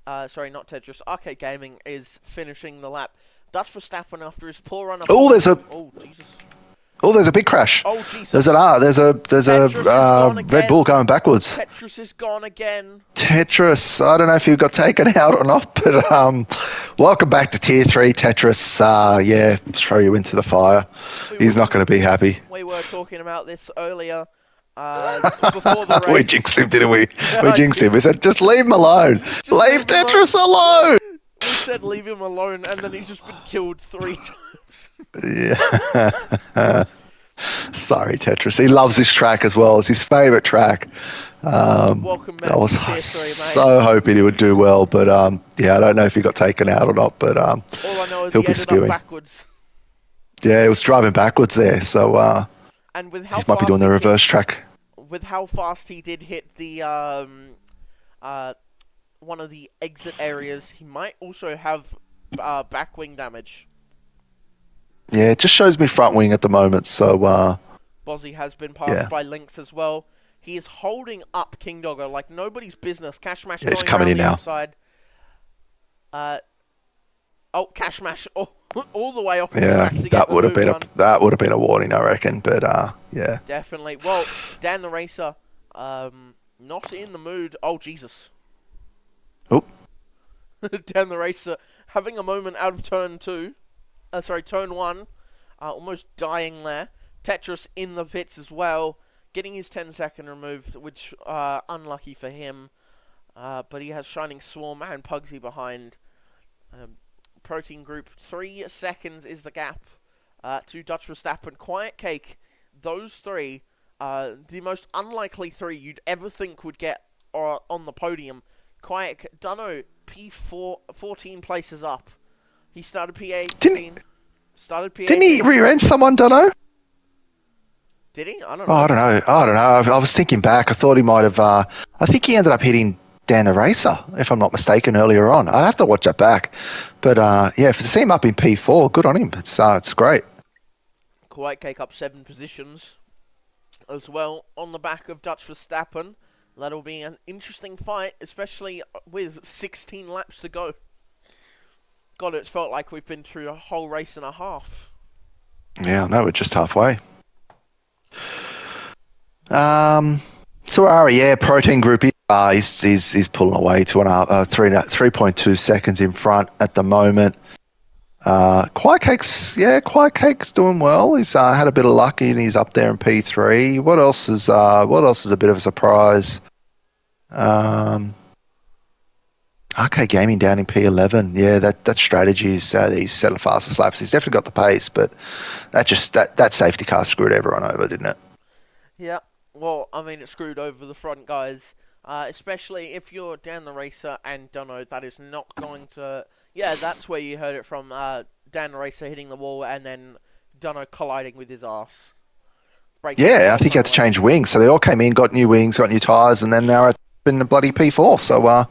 not Tetris, Arcade Gaming is finishing the lap. Dutch Verstappen after his poor run. There's a big crash. Oh Jesus! There's a Red Bull going backwards. Tetris is gone again. Tetris, I don't know if you got taken out or not, but welcome back to Tier 3, Tetris. Throw you into the fire. He's not going to be happy. We were talking about this earlier. Before the race. We jinxed him, didn't we? We jinxed him. We said, just leave him alone. Leave Tetris alone. We said leave him alone, and then he's just been killed 3 times. Yeah. Sorry, Tetris. He loves this track as well. It's his favourite track. Welcome back I was to Tier 3, mate. so hoping he would do well, but I don't know if he got taken out or not. But all I know is he'll he be ended spewing. up backwards. Yeah, he was driving backwards there, so and with how he might be doing the reverse track. With how fast he did hit the one of the exit areas, he might also have back wing damage. Yeah, it just shows me front wing at the moment, so Bozzy has been passed by Lynx as well. He is holding up King Dogger like nobody's business. Cash Mash going coming around in the now. outside. Cash Mash all the way off the track to get that the would have move been done. that would have been a warning, I reckon. But yeah, Definitely. Well, Dan the Racer, not in the mood. Oh Jesus. Oh. Dan the Racer having a moment out of turn 1, almost dying there. Tetris in the pits as well, getting his 10-second removed, which unlucky for him. But he has Shining Swarm and Pugsy behind. Protein Group 3 seconds is the gap to Dutch Verstappen. Quiet Cake, those three, the most unlikely 3 you'd ever think would get on the podium. Quiet Dunno, P4, 14 places up. He started P18. Didn't he rear-end someone, Dunno? Did he? I don't know. Oh, I don't know. I was thinking back. I thought he might have. I think he ended up hitting Dan the Racer, if I'm not mistaken, earlier on. I'd have to watch that back. But to see him up in P4, good on him. It's great. Quiet Cake up 7 positions as well on the back of Dutch Verstappen. That'll be an interesting fight, especially with 16 laps to go. God, it's felt like we've been through a whole race and a half. Yeah, I know, we're just halfway. So Protein Group is pulling away 3.2 seconds in front at the moment. Quiet Cake's doing well. He's had a bit of luck and he's up there in P3. What else is a bit of a surprise? Arcade Gaming down in P11. Yeah, that strategy is he's set the fastest laps. He's definitely got the pace, but that safety car screwed everyone over, didn't it? Yeah, Well, I mean, it screwed over the front guys, especially if you're Dan the Racer and Dunno. That is not going to. Yeah, that's where you heard it from. Dan the Racer hitting the wall and then Dunno colliding with his ass, breaking the Yeah, I whole think you had front to wing. change wings. So they all came in, got new wings, got new tyres, and then now it's been a bloody P4. So,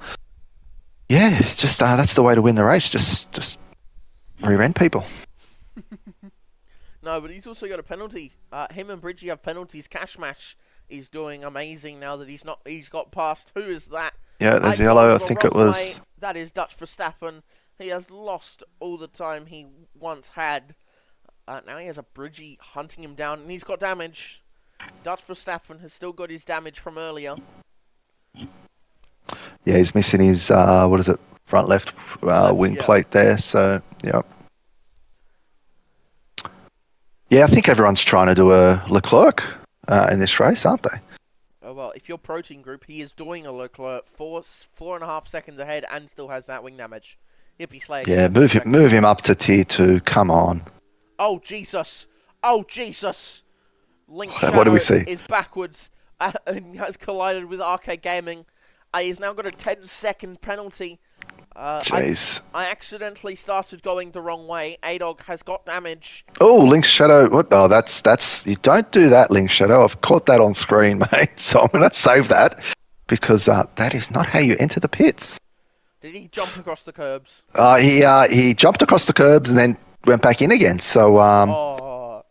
yeah, it's just that's the way to win the race. Just re-rent people. No, but he's also got a penalty. Him and Bridgie have penalties. Cashmash is doing amazing now that he's not. He's got past. Who is that? Yeah, I there's gone yellow. I the think it wrong way. was. That is Dutch Verstappen. He has lost all the time he once had. Now he has a Bridgie hunting him down, and he's got damage. Dutch Verstappen has still got his damage from earlier. Yeah, he's missing his what is it? Front left Left, wing yeah. plate there. So yeah. Yeah, I think everyone's trying to do a Leclerc in this race, aren't they? Oh well, if you're Protein Group, he is doing a Leclerc 4.5 seconds ahead and still has that wing damage. Hippie Slayer can Yeah, have 3 move seconds. him up to tier 2. Come on. Oh Jesus! Oh Jesus! Link What do we Shadow see? is backwards and has collided with Arcade Gaming. He's now got a 10-second penalty. Jeez. I accidentally started going the wrong way. A-Dog has got damage. Oh, Link Shadow. What? Oh, that's. You don't do that, Link Shadow. I've caught that on screen, mate. So I'm going to save that because that is not how you enter the pits. Did he jump across the curbs? He jumped across the curbs and then went back in again. So Oh,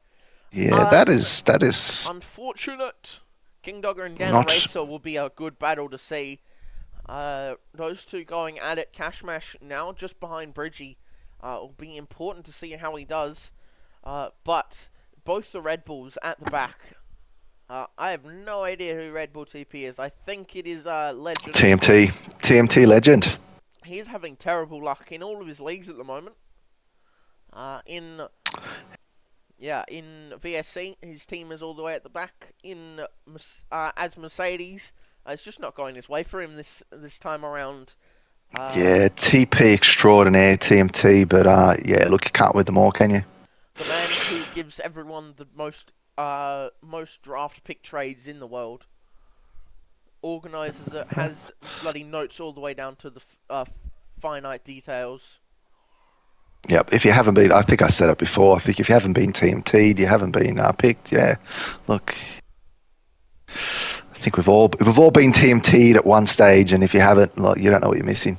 yeah, that is unfortunate. King Dogger and Dan the not. Racer will be a good battle to see. Those two going at it. Cashmash now just behind Bridgie. Will be important to see how he does. But both the Red Bulls at the back. I have no idea who Red Bull TP is. I think it is Legend. TMT legend. He is having terrible luck in all of his leagues at the moment. In VSC, his team is all the way at the back. As Mercedes, it's just not going his way for him this time around. Yeah, TP extraordinaire, TMT, but yeah, look, you can't win them all, can you? The man who gives everyone the most draft pick trades in the world. Organizes it, has bloody notes all the way down to the finite details. Yep. If you haven't been, I think I said it before. I think if you haven't been TMT'd, you haven't been picked. Yeah. Look, I think we've all been TMT'd at one stage, and if you haven't, look, you don't know what you're missing.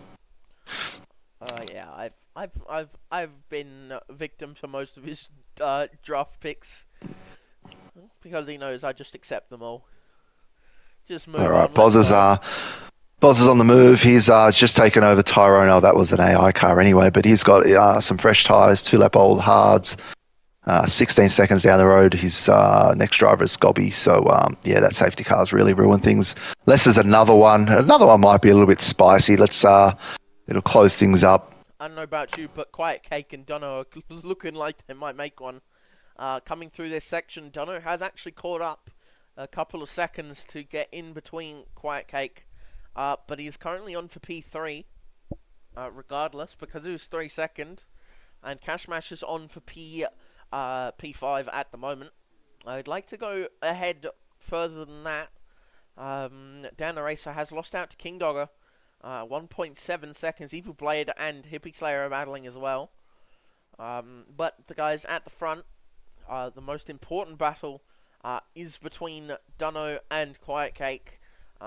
Yeah, I've been victim to most of his draft picks because he knows I just accept them all. Just move All right, on. Let's go. Boz is on the move. He's just taken over Tyrone. Oh, that was an AI car anyway, but he's got some fresh tyres, 2-lap old hards. 16 seconds down the road, his next driver is Gobby. So, yeah, that safety car's really ruined things. Unless there's another one. Another one might be a little bit spicy. It'll close things up. I don't know about you, but Quiet Cake and Dono are looking like they might make one. Coming through this section, Dono has actually caught up a couple of seconds to get in between Quiet Cake. But he's currently on for P3, regardless, because it was 3 second. And Cashmash is on for P5 at the moment. I'd like to go ahead further than that. Dan the Racer has lost out to King Dogger. 1.7 seconds. Evil Blade and Hippie Slayer are battling as well. But the guys at the front, the most important battle is between Dunno and Quiet Cake.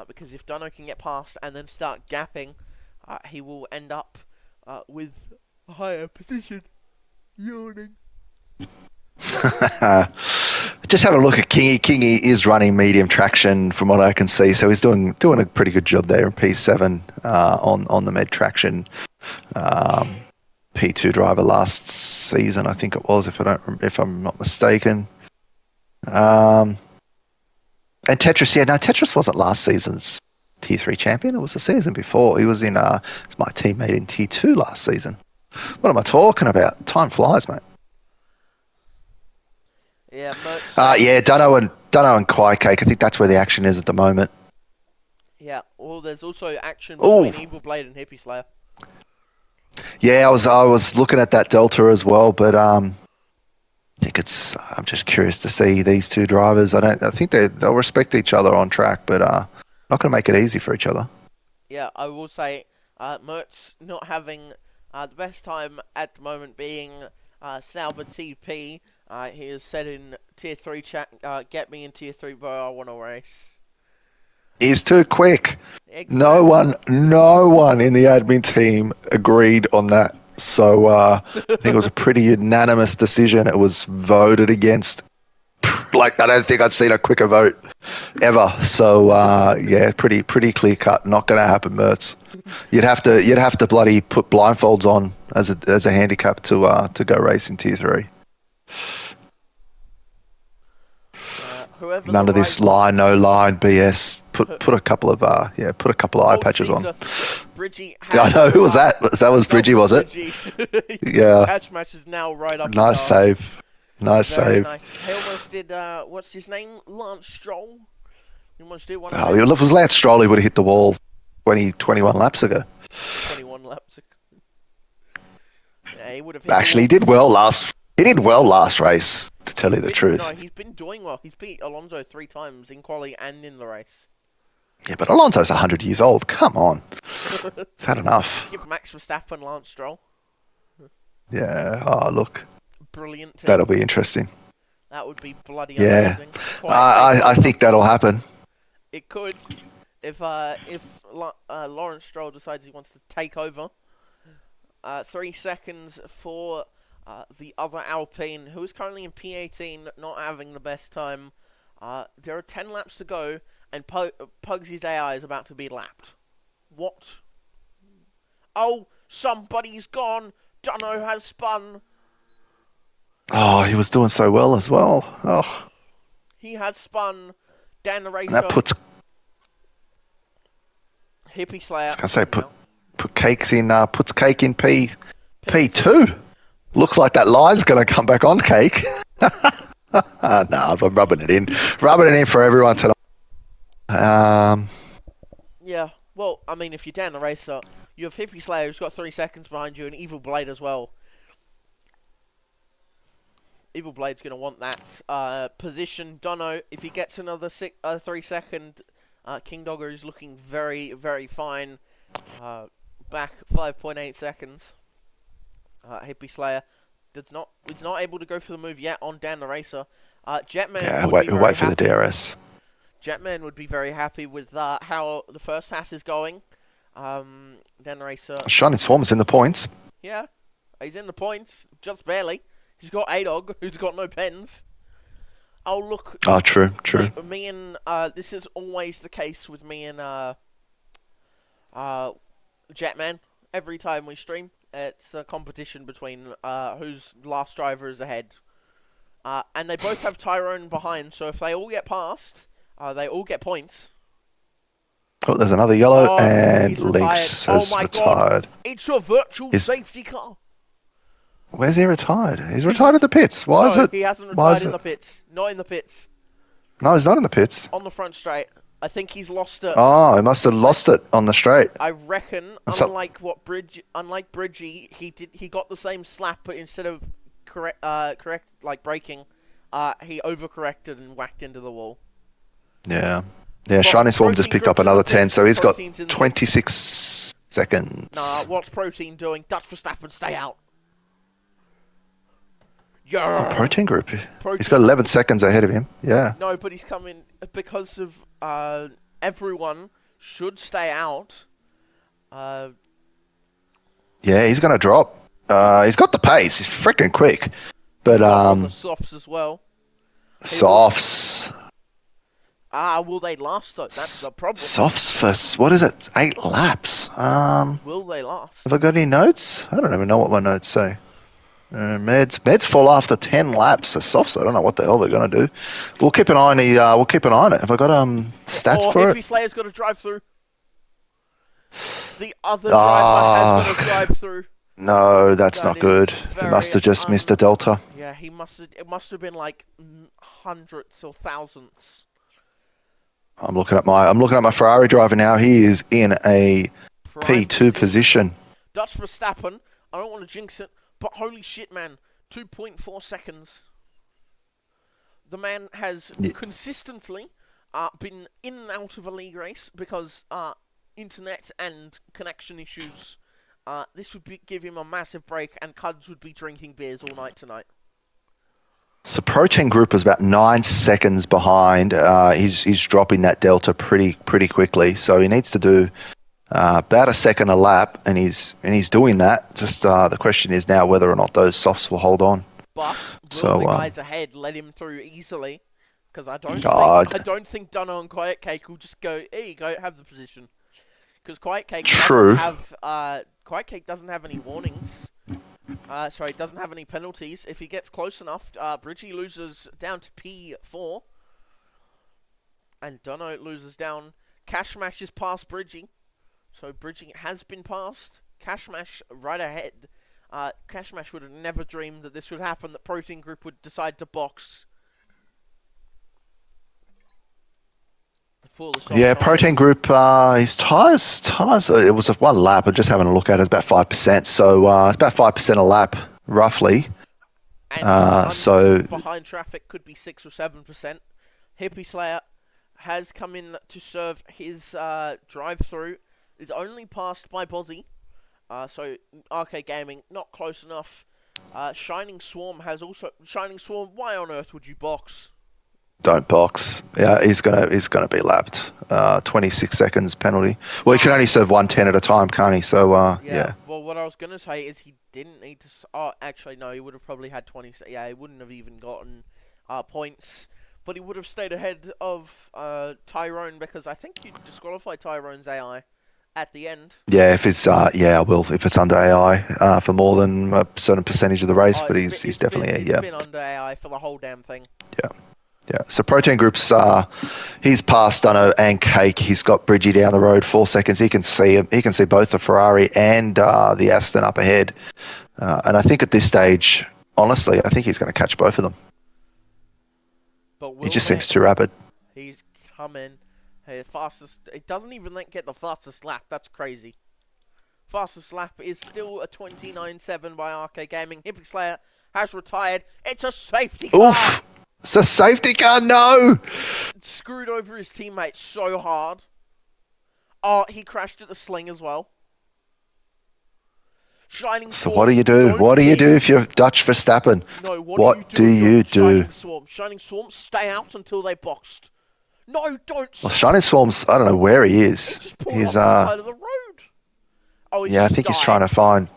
Because if Dunno can get past and then start gapping, he will end up with a higher position. Yawning. Just having a look at Kingy. Kingy is running medium traction from what I can see, so he's doing a pretty good job there in P7 on the med traction. P2 driver last season, I think it was, if I'm not mistaken. And Tetris, yeah, no, Tetris wasn't last season's Tier 3 champion. It was the season before. He was in, it's my teammate in Tier 2 last season. What am I talking about? Time flies, mate. Yeah, Merch. Yeah, Dunno and Quiet Cake. I think that's where the action is at the moment. Yeah, well, there's also action between Evil Blade and Hippie Slayer. Yeah, I was looking at that Delta as well, but think I'm just curious to see these two drivers. I think they'll respect each other on track, but not going to make it easy for each other. Yeah, I will say, Mertz not having the best time at the moment being Sauber TP. He has said in Tier 3 chat, get me in Tier 3, bro, I want to race. He's too quick. Exactly. No one in the admin team agreed on that. So I think it was a pretty unanimous decision. It was voted against. Like I don't think I'd seen a quicker vote ever. So yeah, pretty clear cut. Not going to happen, Mertz. You'd have to bloody put blindfolds on as a handicap to go race in tier 3. Whoever the None of this rival... line no line BS. Put a couple of put a couple of eye Oh, patches on. Jesus. Bridgie I had know who to... was that. That was that Bridgie, was was it? Bridgie. His Yeah. catch match is now right up his Nice arse. save. Nice Very save. nice. He almost did, what's his name? Lance Stroll? He almost did one of Oh, them. if it was Lance Stroll, he would have hit the wall 21 laps ago. 21 laps. Yeah, he would have hit the Actually, wall he did well before. last. He did well last race, to tell you the truth. He's been doing well. He's beat Alonso 3 times in quali and in the race. Yeah, but Alonso's 100 years old. Come on, it's had enough. Give Max Verstappen Lance Stroll. Yeah. Oh, look, Brilliant that'll team. be interesting. That would be bloody Yeah, amazing. Quiet I takeover. think that'll happen. It could, if Lawrence Stroll decides he wants to take over. 3 seconds for the other Alpine, who is currently in P18, not having the best time. There are 10 laps to go, and Pugsy's AI is about to be lapped. What? Oh, somebody's gone. Dunno has spun. Oh, he was doing so well as well. Oh, He has spun. Dan the and that Racer. puts. Hippie I Slayer. was gonna say Well, put cakes in. Puts cake in P2. P2. Looks like that line's gonna come back on cake. No, I'm rubbing it in. Rubbing it in for everyone tonight. Yeah. Well, I mean, if you're Dan the Racer, you have Hippie Slayer who's got 3 seconds behind you, and Evil Blade as well. Evil Blade's going to want that position. Dunno if he gets another 3 second. King Dogger is looking very, very fine. Back 5.8 seconds. Hippie Slayer is not able to go for the move yet on Dan the Racer. Jetman Yeah, would be very wait for the happy. DRS. Jetman would be very happy with how the first Hass is going. Dan the Racer. Shining Swarm's in the points. Yeah, he's in the points, just barely. He's got A-Dog, who's got no pens. Oh, look. Oh, true. Me and, this is always the case with me and, Jetman. Every time we stream, it's a competition between, whose last driver is ahead. And they both have Tyrone behind, so if they all get past, they all get points. Oh, there's another yellow, Oh, and he's retired. Leafs Oh has my retired. god, it's a virtual He's- safety car. Where's he retired? He's retired at the pits. Why is No, it? he hasn't Why retired is in it? the pits. Not in the pits. No, he's not in the pits. On the front straight. I think he's lost it. Oh, he must have lost it on the straight. I reckon, So- unlike Bridgie, he got the same slap, but instead of correct braking, he overcorrected and whacked into the wall. Yeah. Yeah, Shining Swarm just Protein picked up Group's in the another 10, pits. so he's got Protein's in the pits. 26 seconds. Nah, what's Protein doing? Dutch Verstappen, stay out. Oh, Yeah. Protein Group. He's Protein's- got 11 seconds ahead of him. Yeah. No, but he's coming because of everyone should stay out. Yeah, he's going to drop. He's got the pace. He's freaking quick. But on the softs as well. softs. Will they last though? That's the problem. Softs for, what is it? 8 laps. Will they last? Have I got any notes? I don't even know what my notes say. Meds fall after 10 laps. So softs, I don't know what the hell they're going to do. We'll keep an eye on we'll keep an eye on it. Have I got stats for Hippie it? Slayer's got to drive through. The other driver has got to drive through. No, that's That not good. is He must have just missed a delta. Yeah, he must have. It must have been like hundreds or thousands. I'm looking at my Ferrari driver now. He is in a Prime P2 position. Dutch Verstappen. I don't want to jinx it, but holy shit, man! 2.4 seconds. The man has Yeah. consistently been in and out of a league race because internet and connection issues. This would give him a massive break, and Cuds would be drinking beers all night tonight. So Protein Group was about 9 seconds behind. He's dropping that delta pretty quickly. So he needs to do about a second a lap, and he's doing that. Just the question is now whether or not those softs will hold on. But will the So guys ahead let him through easily? Because God, I don't think Dunno and Quiet Cake will just go, here you go, have the position. Because true. Quiet Cake doesn't have any warnings. Sorry, doesn't have any penalties. If he gets close enough, Bridgie loses down to P4. And Dunno loses down. Cashmash is past Bridgie. So Bridgie has been passed. Cashmash right ahead. Cashmash would have never dreamed that this would happen, that Protein Group would decide to box. For the soft Yeah, tyres. Protein Group. His tires. It was a one lap. I'm just having a look at it. It's about 5%. So it's about 5% a lap, roughly. And So behind traffic could be 6 or 7%. Hippie Slayer has come in to serve his drive-through. Is only passed by Bozzy. So Arcade Gaming not close enough. Shining Swarm has also Shining Swarm. Why on earth would you box? don't box. Yeah, he's gonna be lapped. 26 seconds penalty. Well, he can only serve 110 at a time, can't he? So yeah. Well, what I was gonna say is he didn't need to. Oh, actually, no. He would have probably had 20. Yeah, he wouldn't have even gotten points, but he would have stayed ahead of Tyrone because I think you disqualified Tyrone's AI at the end. Yeah, if it's I will if it's under AI for more than a certain percentage of the race, Oh, but he's definitely it's been under AI for the whole damn thing. yeah. Yeah, so Protein Group's he's past Dunno and Cake. He's got Bridgie down the road 4 seconds. He can see him. He can see both the Ferrari and the Aston up ahead. And I think at this stage, honestly, I think he's going to catch both of them. But He just seems too rapid. He's coming. Hey, fastest. It doesn't even get the fastest lap. That's crazy. Fastest lap is still a 29.7 by Arcade Gaming. Hippie Slayer has retired. It's a safety car. Oof! It's a safety car. No. Screwed over his teammate so hard. Oh, he crashed at the sling as well. Shining So Swarm. what do you do? What do you do if you're Dutch Verstappen? No, What do you do? Shining Swarm? Shining Swarm, stay out until they boxed. No, don't. Well, Shining Swarm's. I don't know where he is. He just pulled off the side of the road. Oh, Yeah, I think he's trying to find.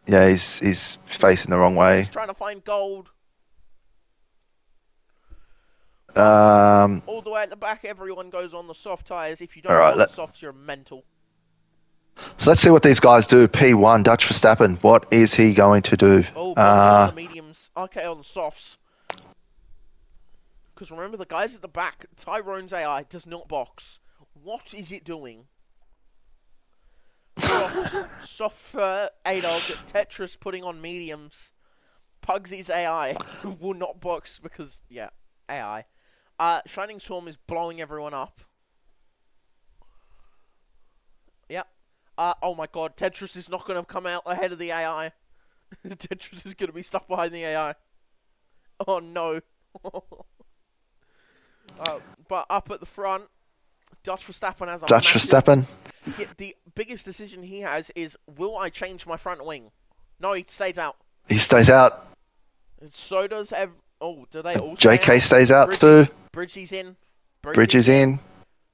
Yeah, he's facing the wrong way. He's trying to find gold. All the way at the back, everyone goes on the soft tyres. If you don't go on the softs, you're mental. So let's see what these guys do. P1, Dutch Verstappen. What is he going to do? Oh, on the mediums. Okay, on the softs. Because remember, the guys at the back, Tyrone's AI does not box. What is it doing? Soft A-Dog, Tetris putting on mediums. Pugsy's AI will not box because, yeah, AI. Shining Swarm is blowing everyone up. Yep. Oh my god, Tetris is not going to come out ahead of the AI. Tetris is going to be stuck behind the AI. Oh no. But up at the front, Dutch Verstappen has a Verstappen. The biggest decision he has is, will I change my front wing? No, he stays out. He stays out. And so does do they all JK stays out too. Bridgie's in. Bridges in.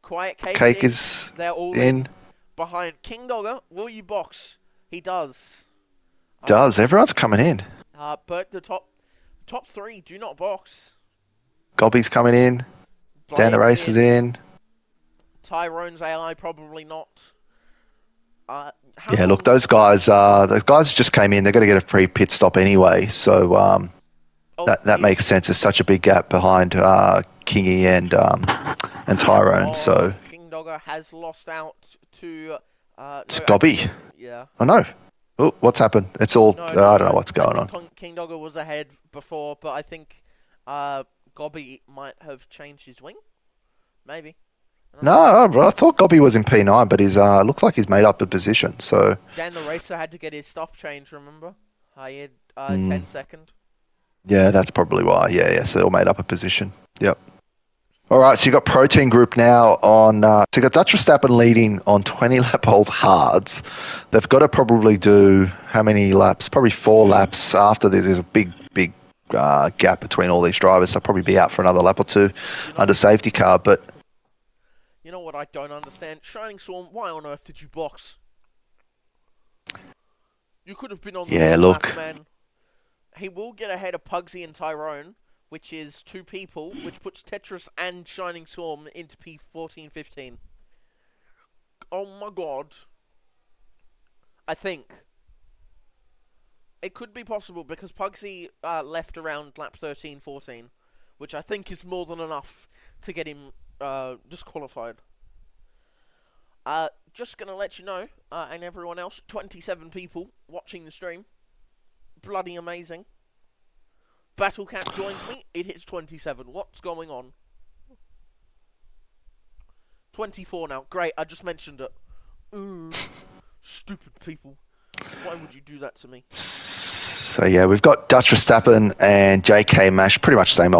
Quiet Cake is they're all in. Behind King Dogger, will you box? He does. Everyone's coming in. But the top three do not box. Gobby's coming in. Dan the Race is in. Tyrone's AI probably not. Yeah, look, those guys just came in. They're going to get a free pit stop anyway, so that makes sense. There's such a big gap behind Kingy and Tyrone. So King Dogger has lost out to. It's Gobby. Yeah. Oh no. Oh, what's happened? It's all. I don't know what's going on. King Dogger was ahead before, but I think Gobby might have changed his wing. Maybe. No, I thought Gobby was in P9, but he's looks like he's made up the position. So Dan the Racer had to get his stuff changed. Remember, he had 10 second. Yeah, that's probably why. Yeah. So they all made up a position. Yep. All right, so you got Protein Group now on. So you got Dutch Verstappen leading on 20 lap old hards. They've got to probably do how many laps? Probably 4 laps after there's a big gap between all these drivers. They'll probably be out for another lap or two You under know, safety car. But you know what I don't understand? Shining Storm, why on earth did you box? You could have been on the yeah, wrong lap, look, man. He will get ahead of Pugsy and Tyrone, which is 2 people, which puts Tetris and Shining Storm into P14-15. Oh my god. I think. It could be possible because Pugsy left around lap 13-14, which I think is more than enough to get him disqualified. Just gonna let you know, and everyone else, 27 people watching the stream. Bloody amazing. Battlecat joins me, it hits 27. What's going on? 24 now. Great, I just mentioned it. Stupid people. Why would you do that to me? so yeah, we've got Dutch Verstappen and JK Mash, pretty much same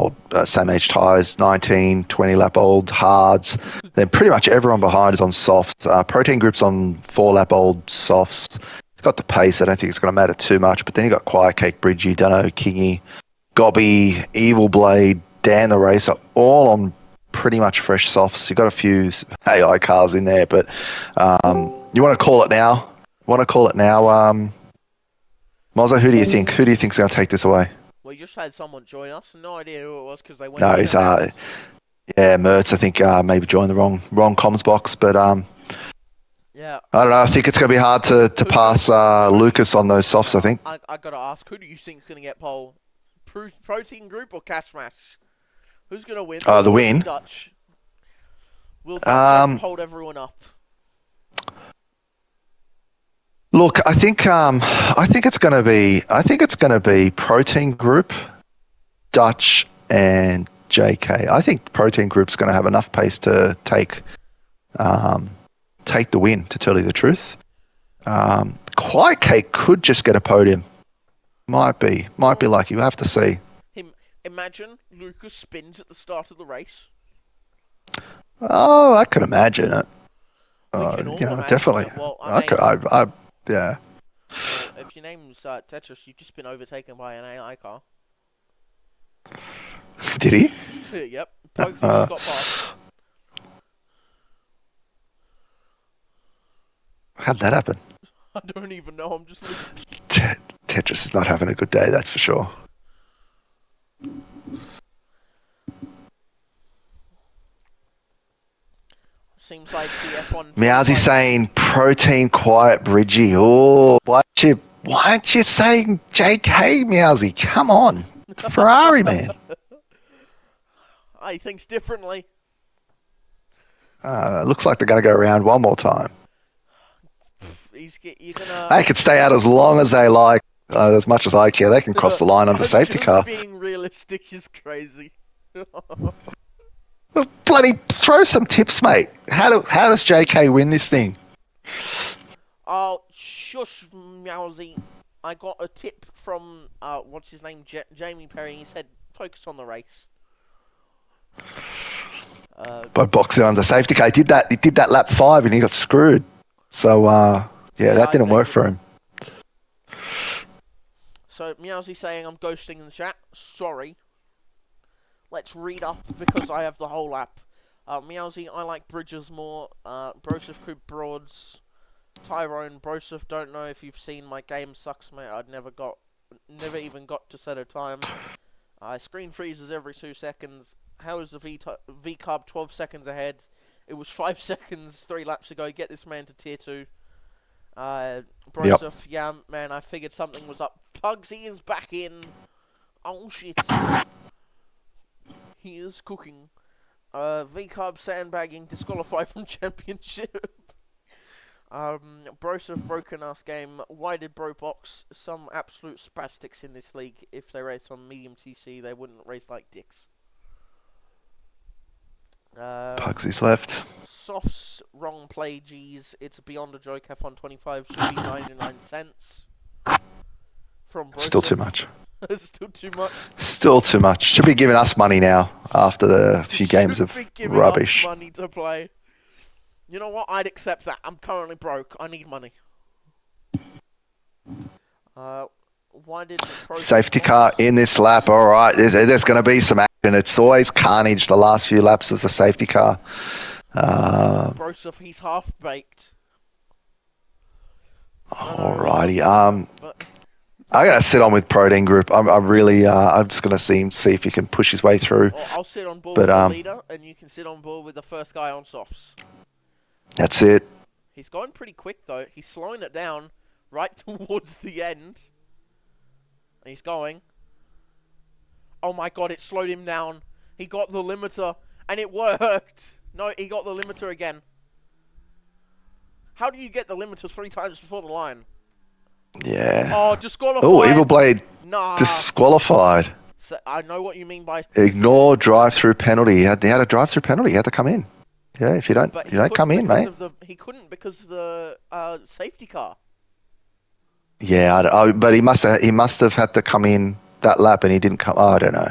age tyres, 19, 20 lap old hards. Then pretty much everyone behind is on softs. Protein Group's on 4 lap old softs. It's got the pace. I don't think it's going to matter too much. But then you got Quiet Cake, Bridgie, Dunno, Kingy, Gobby, Evil Blade, Dan the Racer, all on pretty much fresh softs. You got a few AI cars in there, but you want to call it now? Want to call it now? Mozzo, who do you think? Who do you think's going to take this away? Well, you just had someone join us. No idea who it was because they went No, in it's and out. yeah, Mertz. I think maybe joined the wrong comms box, but Yeah. I don't know. I think it's going to be hard to pass Lucas on those softs. I think I gotta ask, who do you think's gonna get pole? Protein Group or Cash Smash? Who's gonna win? Or the will it be win. Dutch? Will Dutch Um, hold everyone up? Look, I think it's going to be Protein Group, Dutch, and JK. I think Protein Group's going to have enough pace to um, take the win. To tell you the truth, Quiet Cake could just get a podium. Might be Well, lucky. We'll have to see. him. Imagine Lucas spins at the start of the race. Oh, I could imagine it. We can all imagine Definitely. it. Well, I I could. mean, Yeah. well, if your name's Tetris, you've just been overtaken by an AI car. Did he? Yep, Pugsy Uh, just got past. how'd that happen? I don't even know. I'm just looking. Tetris is not having a good day. That's for sure. Seems like the F1 Meowsy 25. saying protein quiet Bridgie. Oh, why aren't you saying JK Meowsy? Come on. Ferrari man. He thinks differently. Looks like they're going to go around one more time. You're gonna. They could stay out as long as they like, as much as I care. They can cross the line under safety Just car. being realistic is crazy. Well, bloody throw some tips, mate. How does JK win this thing? Oh, shush, Meowsy. I got a tip from what's his name, Jamie Perry. He said, focus on the race. By boxing under safety car, he did that lap 5 and he got screwed. So yeah, that didn't work for him. So Meowsy saying I'm ghosting in the chat. Sorry. Let's read up because I have the whole app. Meowsy, I like bridges more. Broseph Coop Broads. Tyrone, Broseph, don't know if you've seen my game sucks, mate. Never even got to set a time. Screen freezes every 2 seconds. How is the V-Carb 12 seconds ahead? It was 5 seconds 3 laps ago. Get this man to tier 2. Broseph, Yep. yeah, man, I figured something was up. Pugsy is back in. Oh, shit. He is cooking. V-Carb sandbagging, disqualified from championship. Broseph broken ass game. Why did Bro box? Some absolute spastics in this league. If they race on medium TC, they wouldn't race like dicks. Pugsy's left. Softs, wrong play, G's. It's beyond a joke. F1 25 should be 99 cents. From Broseph. Still too much. It's still too much. Still too much. Should be giving us money now after the few games Should of be giving us rubbish. money to play. You know what? I'd accept that. I'm currently broke. I need money. Uh, why did Pro Team Safety want car in this lap. All right, there's going to be some action. It's always carnage the last few laps of the safety car. Broseph? He's half baked. I know he's not Alrighty. doing it, but I'm gonna sit on with Protein Group. I'm really. I'm just gonna see if he can push his way through. I'll sit on board But with the leader, and you can sit on board with the first guy on softs. that's it. He's going pretty quick though. He's slowing it down right towards the end. And he's going. Oh my god, it slowed him down. He got the limiter, and it worked. No, he got the limiter again. How do you get the limiter 3 times before the line? Yeah. Oh, disqualified. Oh, Evil Blade Nah. disqualified. So, I know what you mean by... Ignore drive-through penalty. He had a drive-through penalty. He had to come in. Yeah, if you don't come in, mate. He couldn't because of the safety car. Yeah, but he must have had to come in that lap, and he didn't come. Oh, I don't know.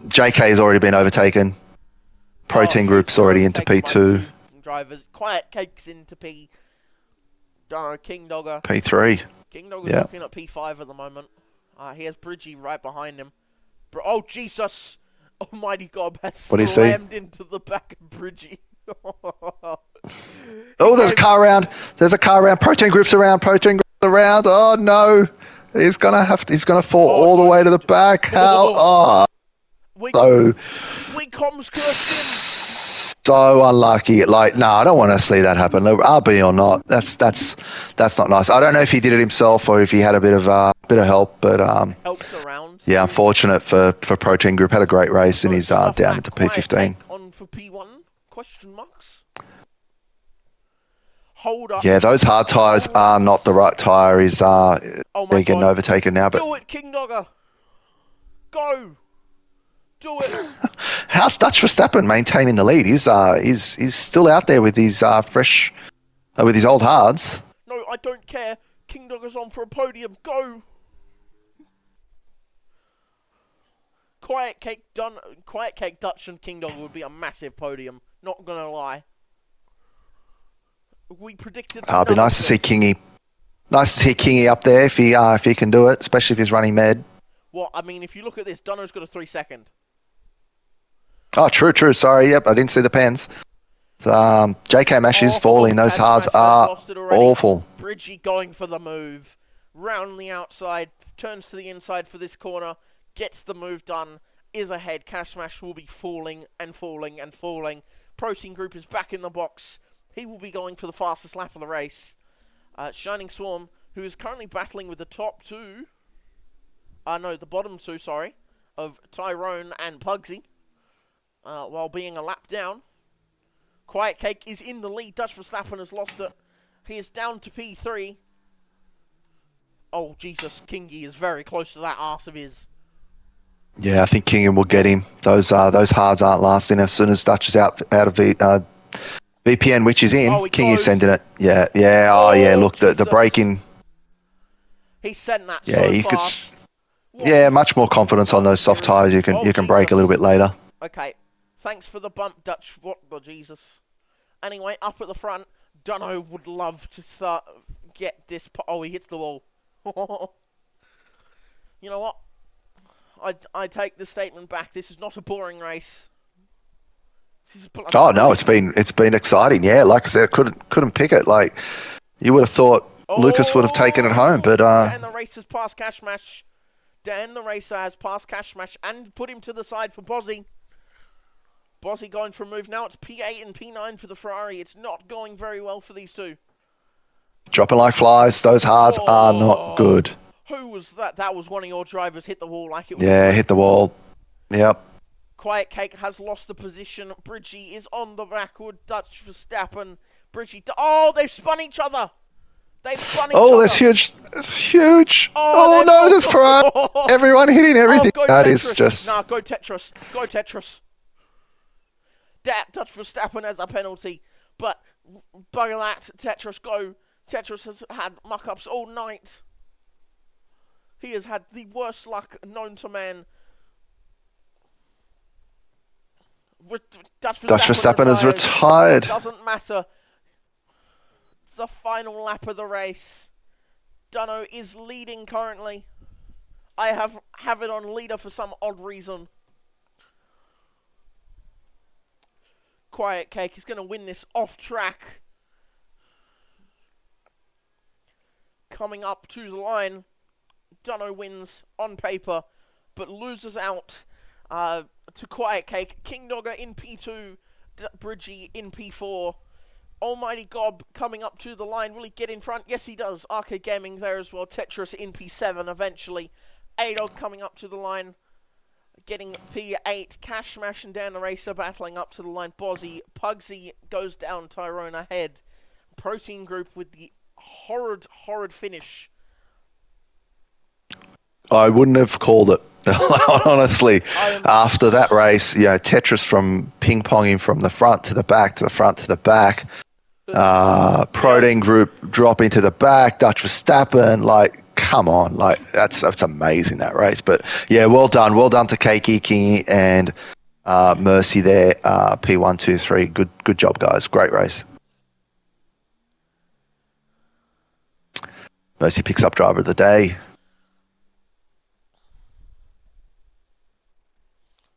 JK has already been overtaken. Protein Group's already into P2. Drivers. Quiet Cake's into P. King Dogger. P3. King Dogger's looking at P5 at the moment. He has Bridgie right behind him. Oh, Jesus! Almighty God has slammed into the back of Bridgie. Oh, there's a car around. There's a car around. Protein Group's around. Protein Group's around. Oh, no. He's gonna fall all the way to the back. How? Oh. We comms cursed him. So unlucky. Like, no, I don't want to see that happen. RB or not, that's not nice. I don't know if he did it himself or if he had a bit of help, but helped around. Yeah, unfortunate for Protein Group. Had a great race and he's down into P15. On for P1? Question marks. Hold up. Yeah, those hard tyres are not the right tyre. He's they're getting overtaken now. But do it, King Dogger. Go. Do it. How's Dutch Verstappen maintaining the lead? He's still out there with his fresh, with his old hards. No, I don't care. King Dogger's on for a podium. Go. Quiet Cake Dutch and King Dogger would be a massive podium. Not gonna lie. We predicted. It'd be nice to see Kingy. Nice to see Kingy up there if he can do it, especially if he's running med. Well, I mean, if you look at this, Dunno's got a 3-second. Oh, true. Sorry, yep, I didn't see the pens. JK Mash is falling. Those hards are awful. Bridgie going for the move. Round the outside, turns to the inside for this corner, gets the move done, is ahead. Cash Smash will be falling and falling and falling. Protein Group is back in the box. He will be going for the fastest lap of the race. Shining Swarm, who is currently battling with the top two. The bottom two, sorry, of Tyrone and Pugsy. While being a lap down. Quiet Cake is in the lead. Dutch Verstappen has lost it. He is down to P3. Oh, Jesus. Kingy is very close to that arse of his. Yeah, I think Kingy will get him. Those hards aren't lasting. As soon as Dutch is out of the VPN, which is in, Kingy's sending it. Yeah. Oh, yeah, look, the braking. He sent that so fast. Yeah, much more confidence on those soft tyres. You can brake a little bit later. Okay. Thanks for the bump, Dutch. What the Jesus. Anyway, up at the front, Dunno would love to get this. Oh, he hits the wall. You know what? I take the statement back. This is not a boring race. Oh no, it's been exciting. Yeah, like I said, couldn't pick it. Like you would have thought Lucas would have taken it home, but Dan the race has passed Cash Smash. Dan the racer has passed Cash Smash and put him to the side for Bozzy. Bozzy going for a move now. It's P8 and P9 for the Ferrari. It's not going very well for these two. Dropping like flies. Those hards are not good. Who was that? That was one of your drivers hit the wall like it was. Yeah, hit the wall. Yep. Quiet Cake has lost the position. Bridgie is on the backward. Dutch Verstappen. Bridgie. They've spun each other. That's huge. That's huge. Oh no, there's Ferrari. Everyone hitting everything. That is just. Nah, go Tetris. Go Tetris. Dutch Verstappen as a penalty. But Bolat, Tetris, go. Tetris has had muck-ups all night. He has had the worst luck known to man. Dutch Dutch Verstappen Verstappen has retires. retired. Doesn't matter. It's the final lap of the race. Dunno is leading currently. I have it on leader for some odd reason. Quiet Cake is going to win this off track. Coming up to the line, Dunno wins on paper, but loses out to Quiet Cake. King Dogger in P2, Bridgie in P4. Almighty Gob coming up to the line. Will he get in front? Yes, he does. Arcade Gaming there as well. Tetris in P7 eventually. A-Dog coming up to the line. Getting P8. Cash Smash and Dan the Racer battling up to the line. Bozzy. Pugsy goes down. Tyrone ahead. Protein Group with the horrid finish. I wouldn't have called it. Honestly, after that race, Tetris from ping ponging from the front to the back to the front to the back. Protein Group dropping to the back. Dutch Verstappen, like, come on, like that's amazing, that race. But yeah, well done to Keiki, Kingy, and Mercy there. P1, 2, 3. Good job, guys. Great race. Mercy picks up driver of the day.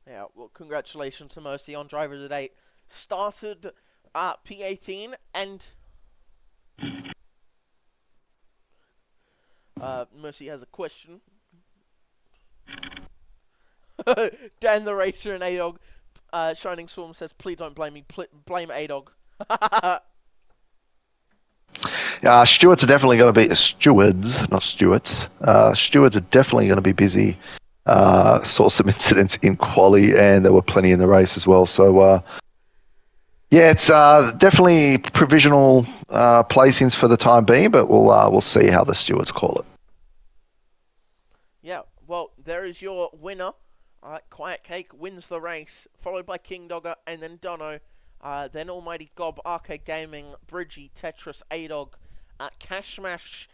Yeah, well, congratulations to Mercy on driver of the day. Started P18 and Mercy has a question. Dan the Racer and A-Dog. Shining Storm says, please don't blame me. Blame A-Dog. Stewards are definitely going to be stewards, not Stewarts. Stewards are definitely going to be busy. Saw some incidents in quali, and there were plenty in the race as well. So it's definitely provisional placings for the time being, but we'll see how the stewards call it. Yeah, well, there is your winner. Quiet Cake wins the race, followed by King Dogger and then Dono. Then Almighty Gob, Arcade Gaming, Bridgie, Tetris, A-Dog, Cash Smash,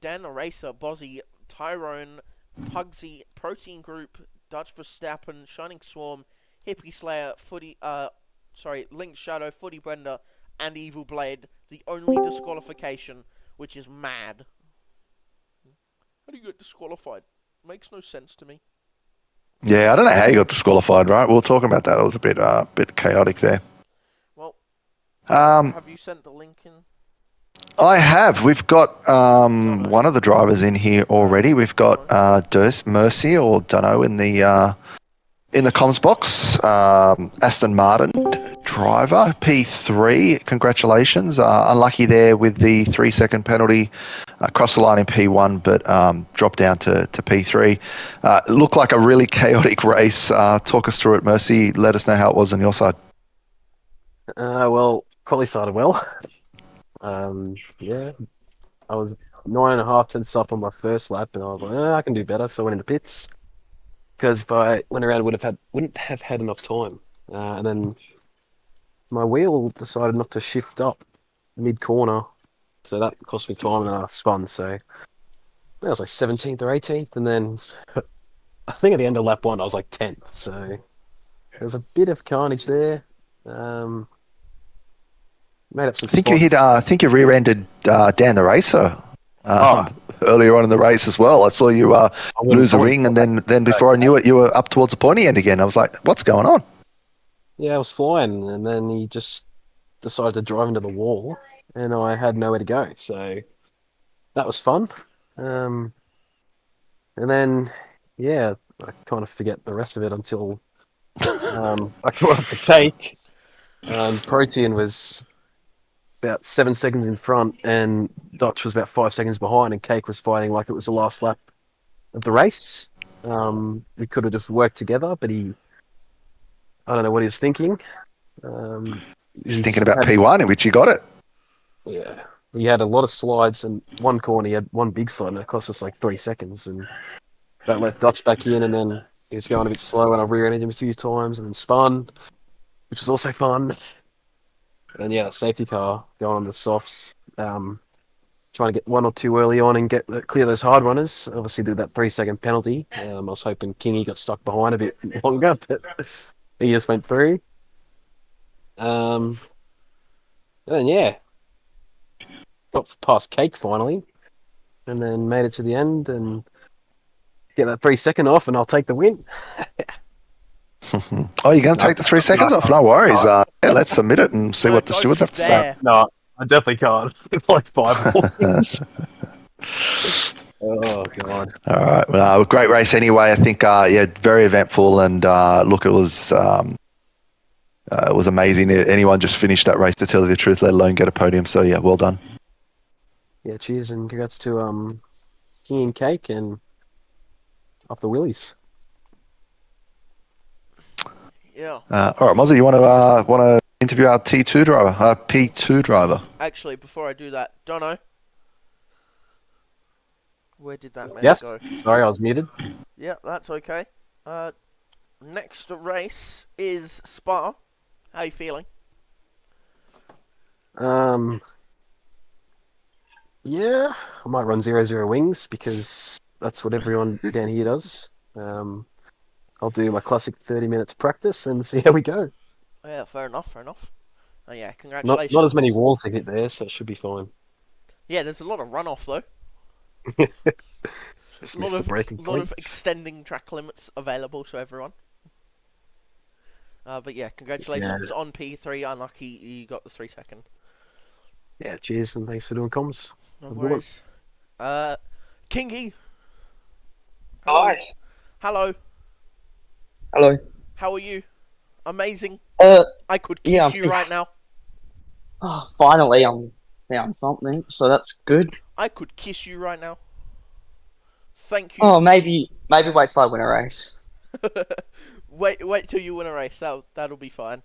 Dan the Racer, Bozzy, Tyrone, Pugsy, Protein Group, Dutch Verstappen, Shining Swarm, Hippie Slayer, Link Shadow, Footy Blender, and Evil Blade. The only disqualification, which is mad. How do you get disqualified? Makes no sense to me. Yeah, I don't know how you got disqualified, right? We were talking about that. It was a bit chaotic there. Well, Um, have you sent the link in? I have. We've got one of the drivers in here already. We've got Mercy or Dunno in the comms box. Aston Martin driver, P3. Congratulations. Unlucky there with the 3-second penalty. Crossed the line in P1, but dropped down to P3. It looked like a really chaotic race. Talk us through it, Mercy. Let us know how it was on your side. Well, quali started well. Yeah, I was 9.5 tenths up on my first lap, and I was like, I can do better. So I went into pits because if I went around, wouldn't have had enough time. And then my wheel decided not to shift up mid corner, so that cost me time, and then I spun. So that was like 17th or 18th, and then I think at the end of lap 1, I was like 10th. So there was a bit of carnage there. Made up some spots. I think you rear-ended Dan the Racer earlier on in the race as well. I saw you lose a ring, and then before I knew it, you were up towards the pointy end again. I was like, what's going on? Yeah, I was flying, and then he just decided to drive into the wall, and I had nowhere to go. So that was fun. And then, yeah, I kind of forget the rest of it until I caught up to Cake. Protein was about 7 seconds in front, and Dutch was about 5 seconds behind, and Cake was fighting like it was the last lap of the race. We could have just worked together, but I don't know what he was thinking. He's thinking about P1, in which he got it. Yeah. He had a lot of slides, and one corner he had one big slide, and it cost us like 3 seconds, and that let Dutch back in, and then he was going a bit slow, and I rear-ended him a few times, and then spun, which was also fun. And yeah, safety car going on the softs. trying to get one or two early on and clear those hard runners. Obviously, did that 3 second penalty. I was hoping Kingy got stuck behind a bit longer, but he just went through. And then got past Cake finally, and then made it to the end and get that 3 second off, and I'll take the win. Oh, you're going to take the 3 seconds off? No worries. Let's submit it and see No, what the don't stewards you have to say. dare. No, I definitely can't. It's like 5 points. Oh god! All right. Well, great race anyway. I think, very eventful, and look, it was amazing. Anyone just finished that race, to tell you the truth, let alone get a podium. So yeah, well done. Yeah, cheers and congrats to King and Cake and off the Willies. Yeah. All right, Mozzie, you want to interview our T2 driver, our P2 driver? Actually, before I do that, Dono, where did that man Yes. go? Sorry, I was muted. Yeah, that's okay. Next race is Spa. How you feeling? Yeah, I might run 0-0 wings because that's what everyone down here does. I'll do my classic 30 minutes practice and see how we go. Yeah, fair enough, fair enough. Oh yeah, congratulations. Not as many walls to hit there, so it should be fine. Yeah, there's a lot of runoff though. Just missed the breaking lot of points. extending track limits available to everyone. But yeah, congratulations on P3. Unlucky you got the 3 second. Yeah, cheers and thanks for doing comms. No Have a good one. worries. Kingy. Hi. Hello. Hello. How are you? Amazing. Uh, I could kiss yeah, you right now. oh, finally, I'm found something, so that's good. I could kiss you right now. Thank you. Oh, maybe wait till I win a race. wait till you win a race. That'll be fine.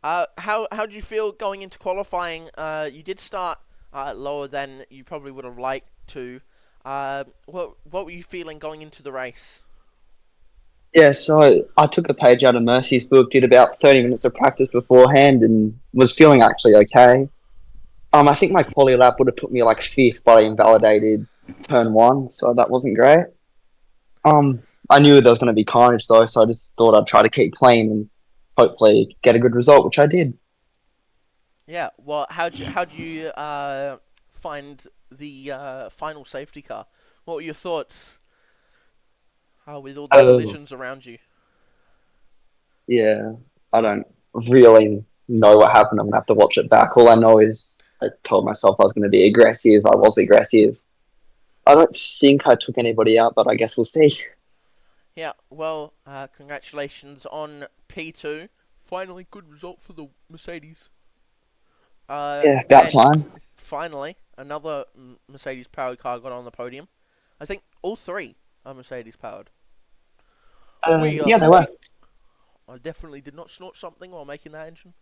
How do you feel going into qualifying? You did start lower than you probably would have liked to. What were you feeling going into the race? Yeah, so I took a page out of Mercy's book, did about 30 minutes of practice beforehand, and was feeling actually okay. I think my quali lap would have put me like fifth, but I invalidated turn one, so that wasn't great. I knew there was going to be carnage though, so I just thought I'd try to keep clean and hopefully get a good result, which I did. Yeah. Well, how'd you find the final safety car? What were your thoughts? With all the collisions around you. Yeah, I don't really know what happened. I'm gonna have to watch it back. All I know is I told myself I was going to be aggressive. I was aggressive. I don't think I took anybody out, but I guess we'll see. Yeah, well, congratulations on P2. Finally, good result for the Mercedes. Yeah, about time. Finally, another Mercedes-powered car got on the podium. I think all three are Mercedes-powered. Yeah, they were. I definitely did not snort something while making that engine.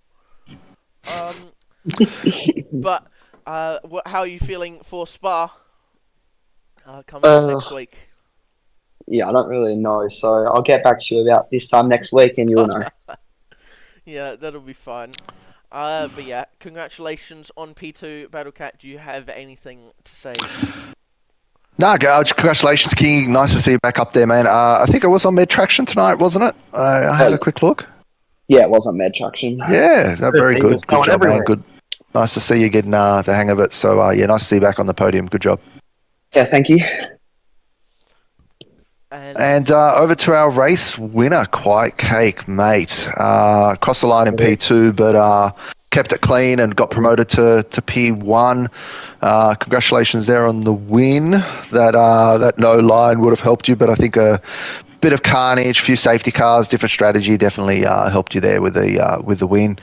But how are you feeling for Spa coming up next week? Yeah, I don't really know, so I'll get back to you about this time next week, and you'll know. Yeah, that'll be fine. But yeah, congratulations on P2 Battlecat. Do you have anything to say? No, congratulations, King. Nice to see you back up there, man. I think it was on Med Traction tonight, wasn't it? I had a quick look. Yeah, it wasn't med traction. Yeah, very good. Good job, everywhere. man. Good. Nice to see you getting the hang of it. So, yeah, nice to see you back on the podium. Good job. Yeah, thank you. And over to our race winner, Quite Cake, mate. Crossed the line in P2, but kept it clean and got promoted to P1. Congratulations there on the win. That no line would have helped you, but I think a bit of carnage, few safety cars, different strategy definitely helped you there with the win.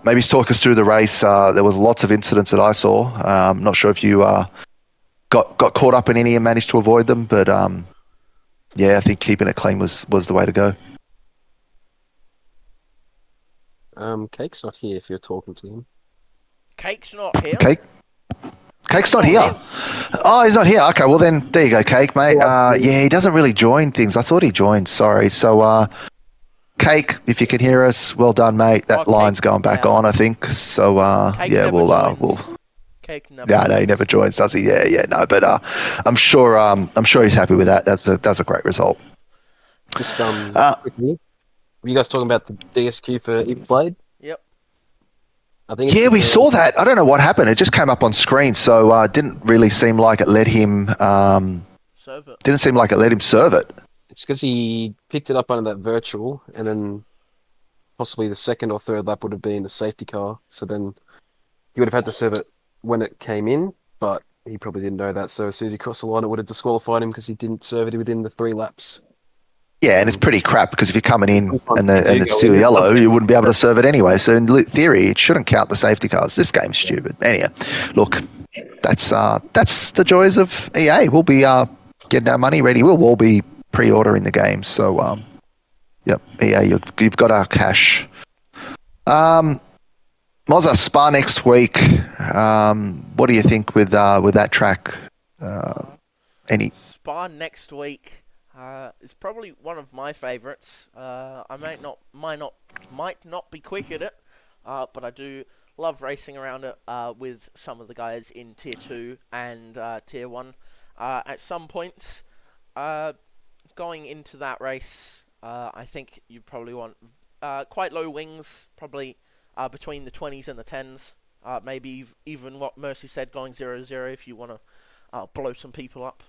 Maybe talk us through the race. There was lots of incidents that I saw. Not sure if you got caught up in any and managed to avoid them, but yeah, I think keeping it clean was the way to go. Cake's not here if you're talking to him. Cake's not here. Cake's not here. Oh, he's not here. Okay, well then, there you go, Cake, mate. Yeah, he doesn't really join things. I thought he joined. Sorry. So, Cake, if you can hear us, well done, mate. That line's going back on, I think. So, yeah, we'll. Cake never Yeah, no, he joins. never joins, does he? Yeah, no. But I'm sure he's happy with that. That's a great result. Just Uh, quickly, were you guys talking about the DSQ for Evil Blade? Yep. I think it's yeah, we because saw that. I don't know what happened. It just came up on screen, so it didn't really seem like it let him. Serve it. Didn't seem like it let him serve it. it's because he picked it up under that virtual, and then possibly the second or third lap would have been the safety car. So then he would have had to serve it when it came in, but he probably didn't know that. So as soon as he crossed the line, it would have disqualified him because he didn't serve it within the 3 laps. Yeah, and it's pretty crap because if you're coming in Sometimes and you do it's go still in, and yellow, sometimes you wouldn't be able to serve it anyway. So in theory, it shouldn't count the safety cars. This game's stupid. Anyhow, look, that's the joys of EA. We'll be getting our money ready. We'll all be pre-ordering the game. So yep, EA, you've got our cash. Mozza, Spa next week. What do you think with that track? Any? Spa next week is probably one of my favourites. I might not be quick at it, but I do love racing around it with some of the guys in Tier 2 and Tier 1. At some points, going into that race, I think you probably want quite low wings, probably between the 20s and the 10s. Maybe even what Mercy said, going 0-0 if you want to blow some people up.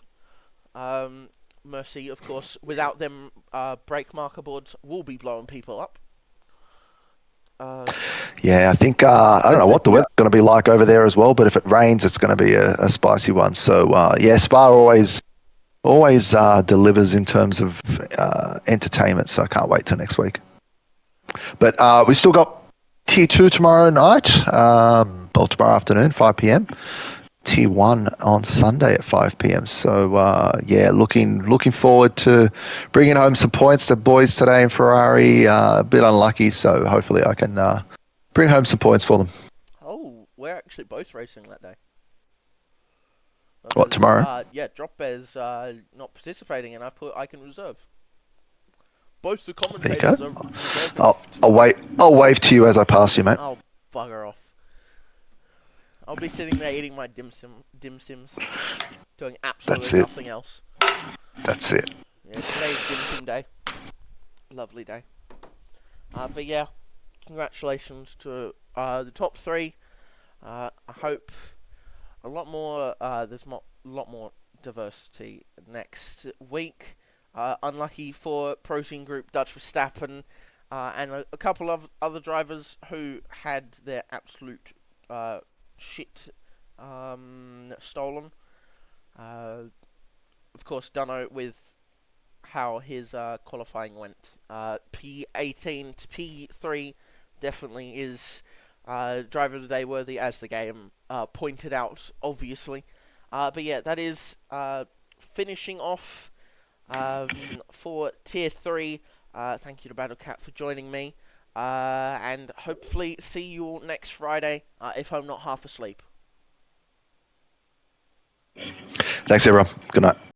Mercy, of course, without them brake marker boards, will be blowing people up. Yeah, I think I don't know what the weather's going to be like over there as well, but if it rains, it's going to be a spicy one. So yeah, Spa always delivers in terms of entertainment. So I can't wait till next week. But we still got Tier 2 tomorrow night, or tomorrow afternoon, 5 p.m. Tier 1 on Sunday at 5 p.m. So yeah, looking forward to bringing home some points. The boys today in Ferrari a bit unlucky, so hopefully I can bring home some points for them. Oh, we're actually both racing that day. What, tomorrow? Yeah, Drop Bear's not participating, and I can reserve. Both the There you commentators go. are reserving I'll tomorrow. wave to you as I pass you, mate. Oh, bugger off. I'll be sitting there eating my dim sims, doing That's absolutely it. nothing else. That's it. Yeah, today's dim sim day. Lovely day. But yeah, congratulations to the top 3. I hope a lot more. There's a lot more diversity next week. Unlucky for Protein Group, Dutch Verstappen, and a couple of other drivers who had their absolute shit stolen. Of course, Dunno with how his qualifying went. P18 to P3 definitely is driver of the day worthy, as the game pointed out, obviously. But yeah, that is finishing off for Tier 3. Thank you to Battlecat for joining me. And hopefully see you all next Friday, if I'm not half asleep. Thanks, everyone. Good night.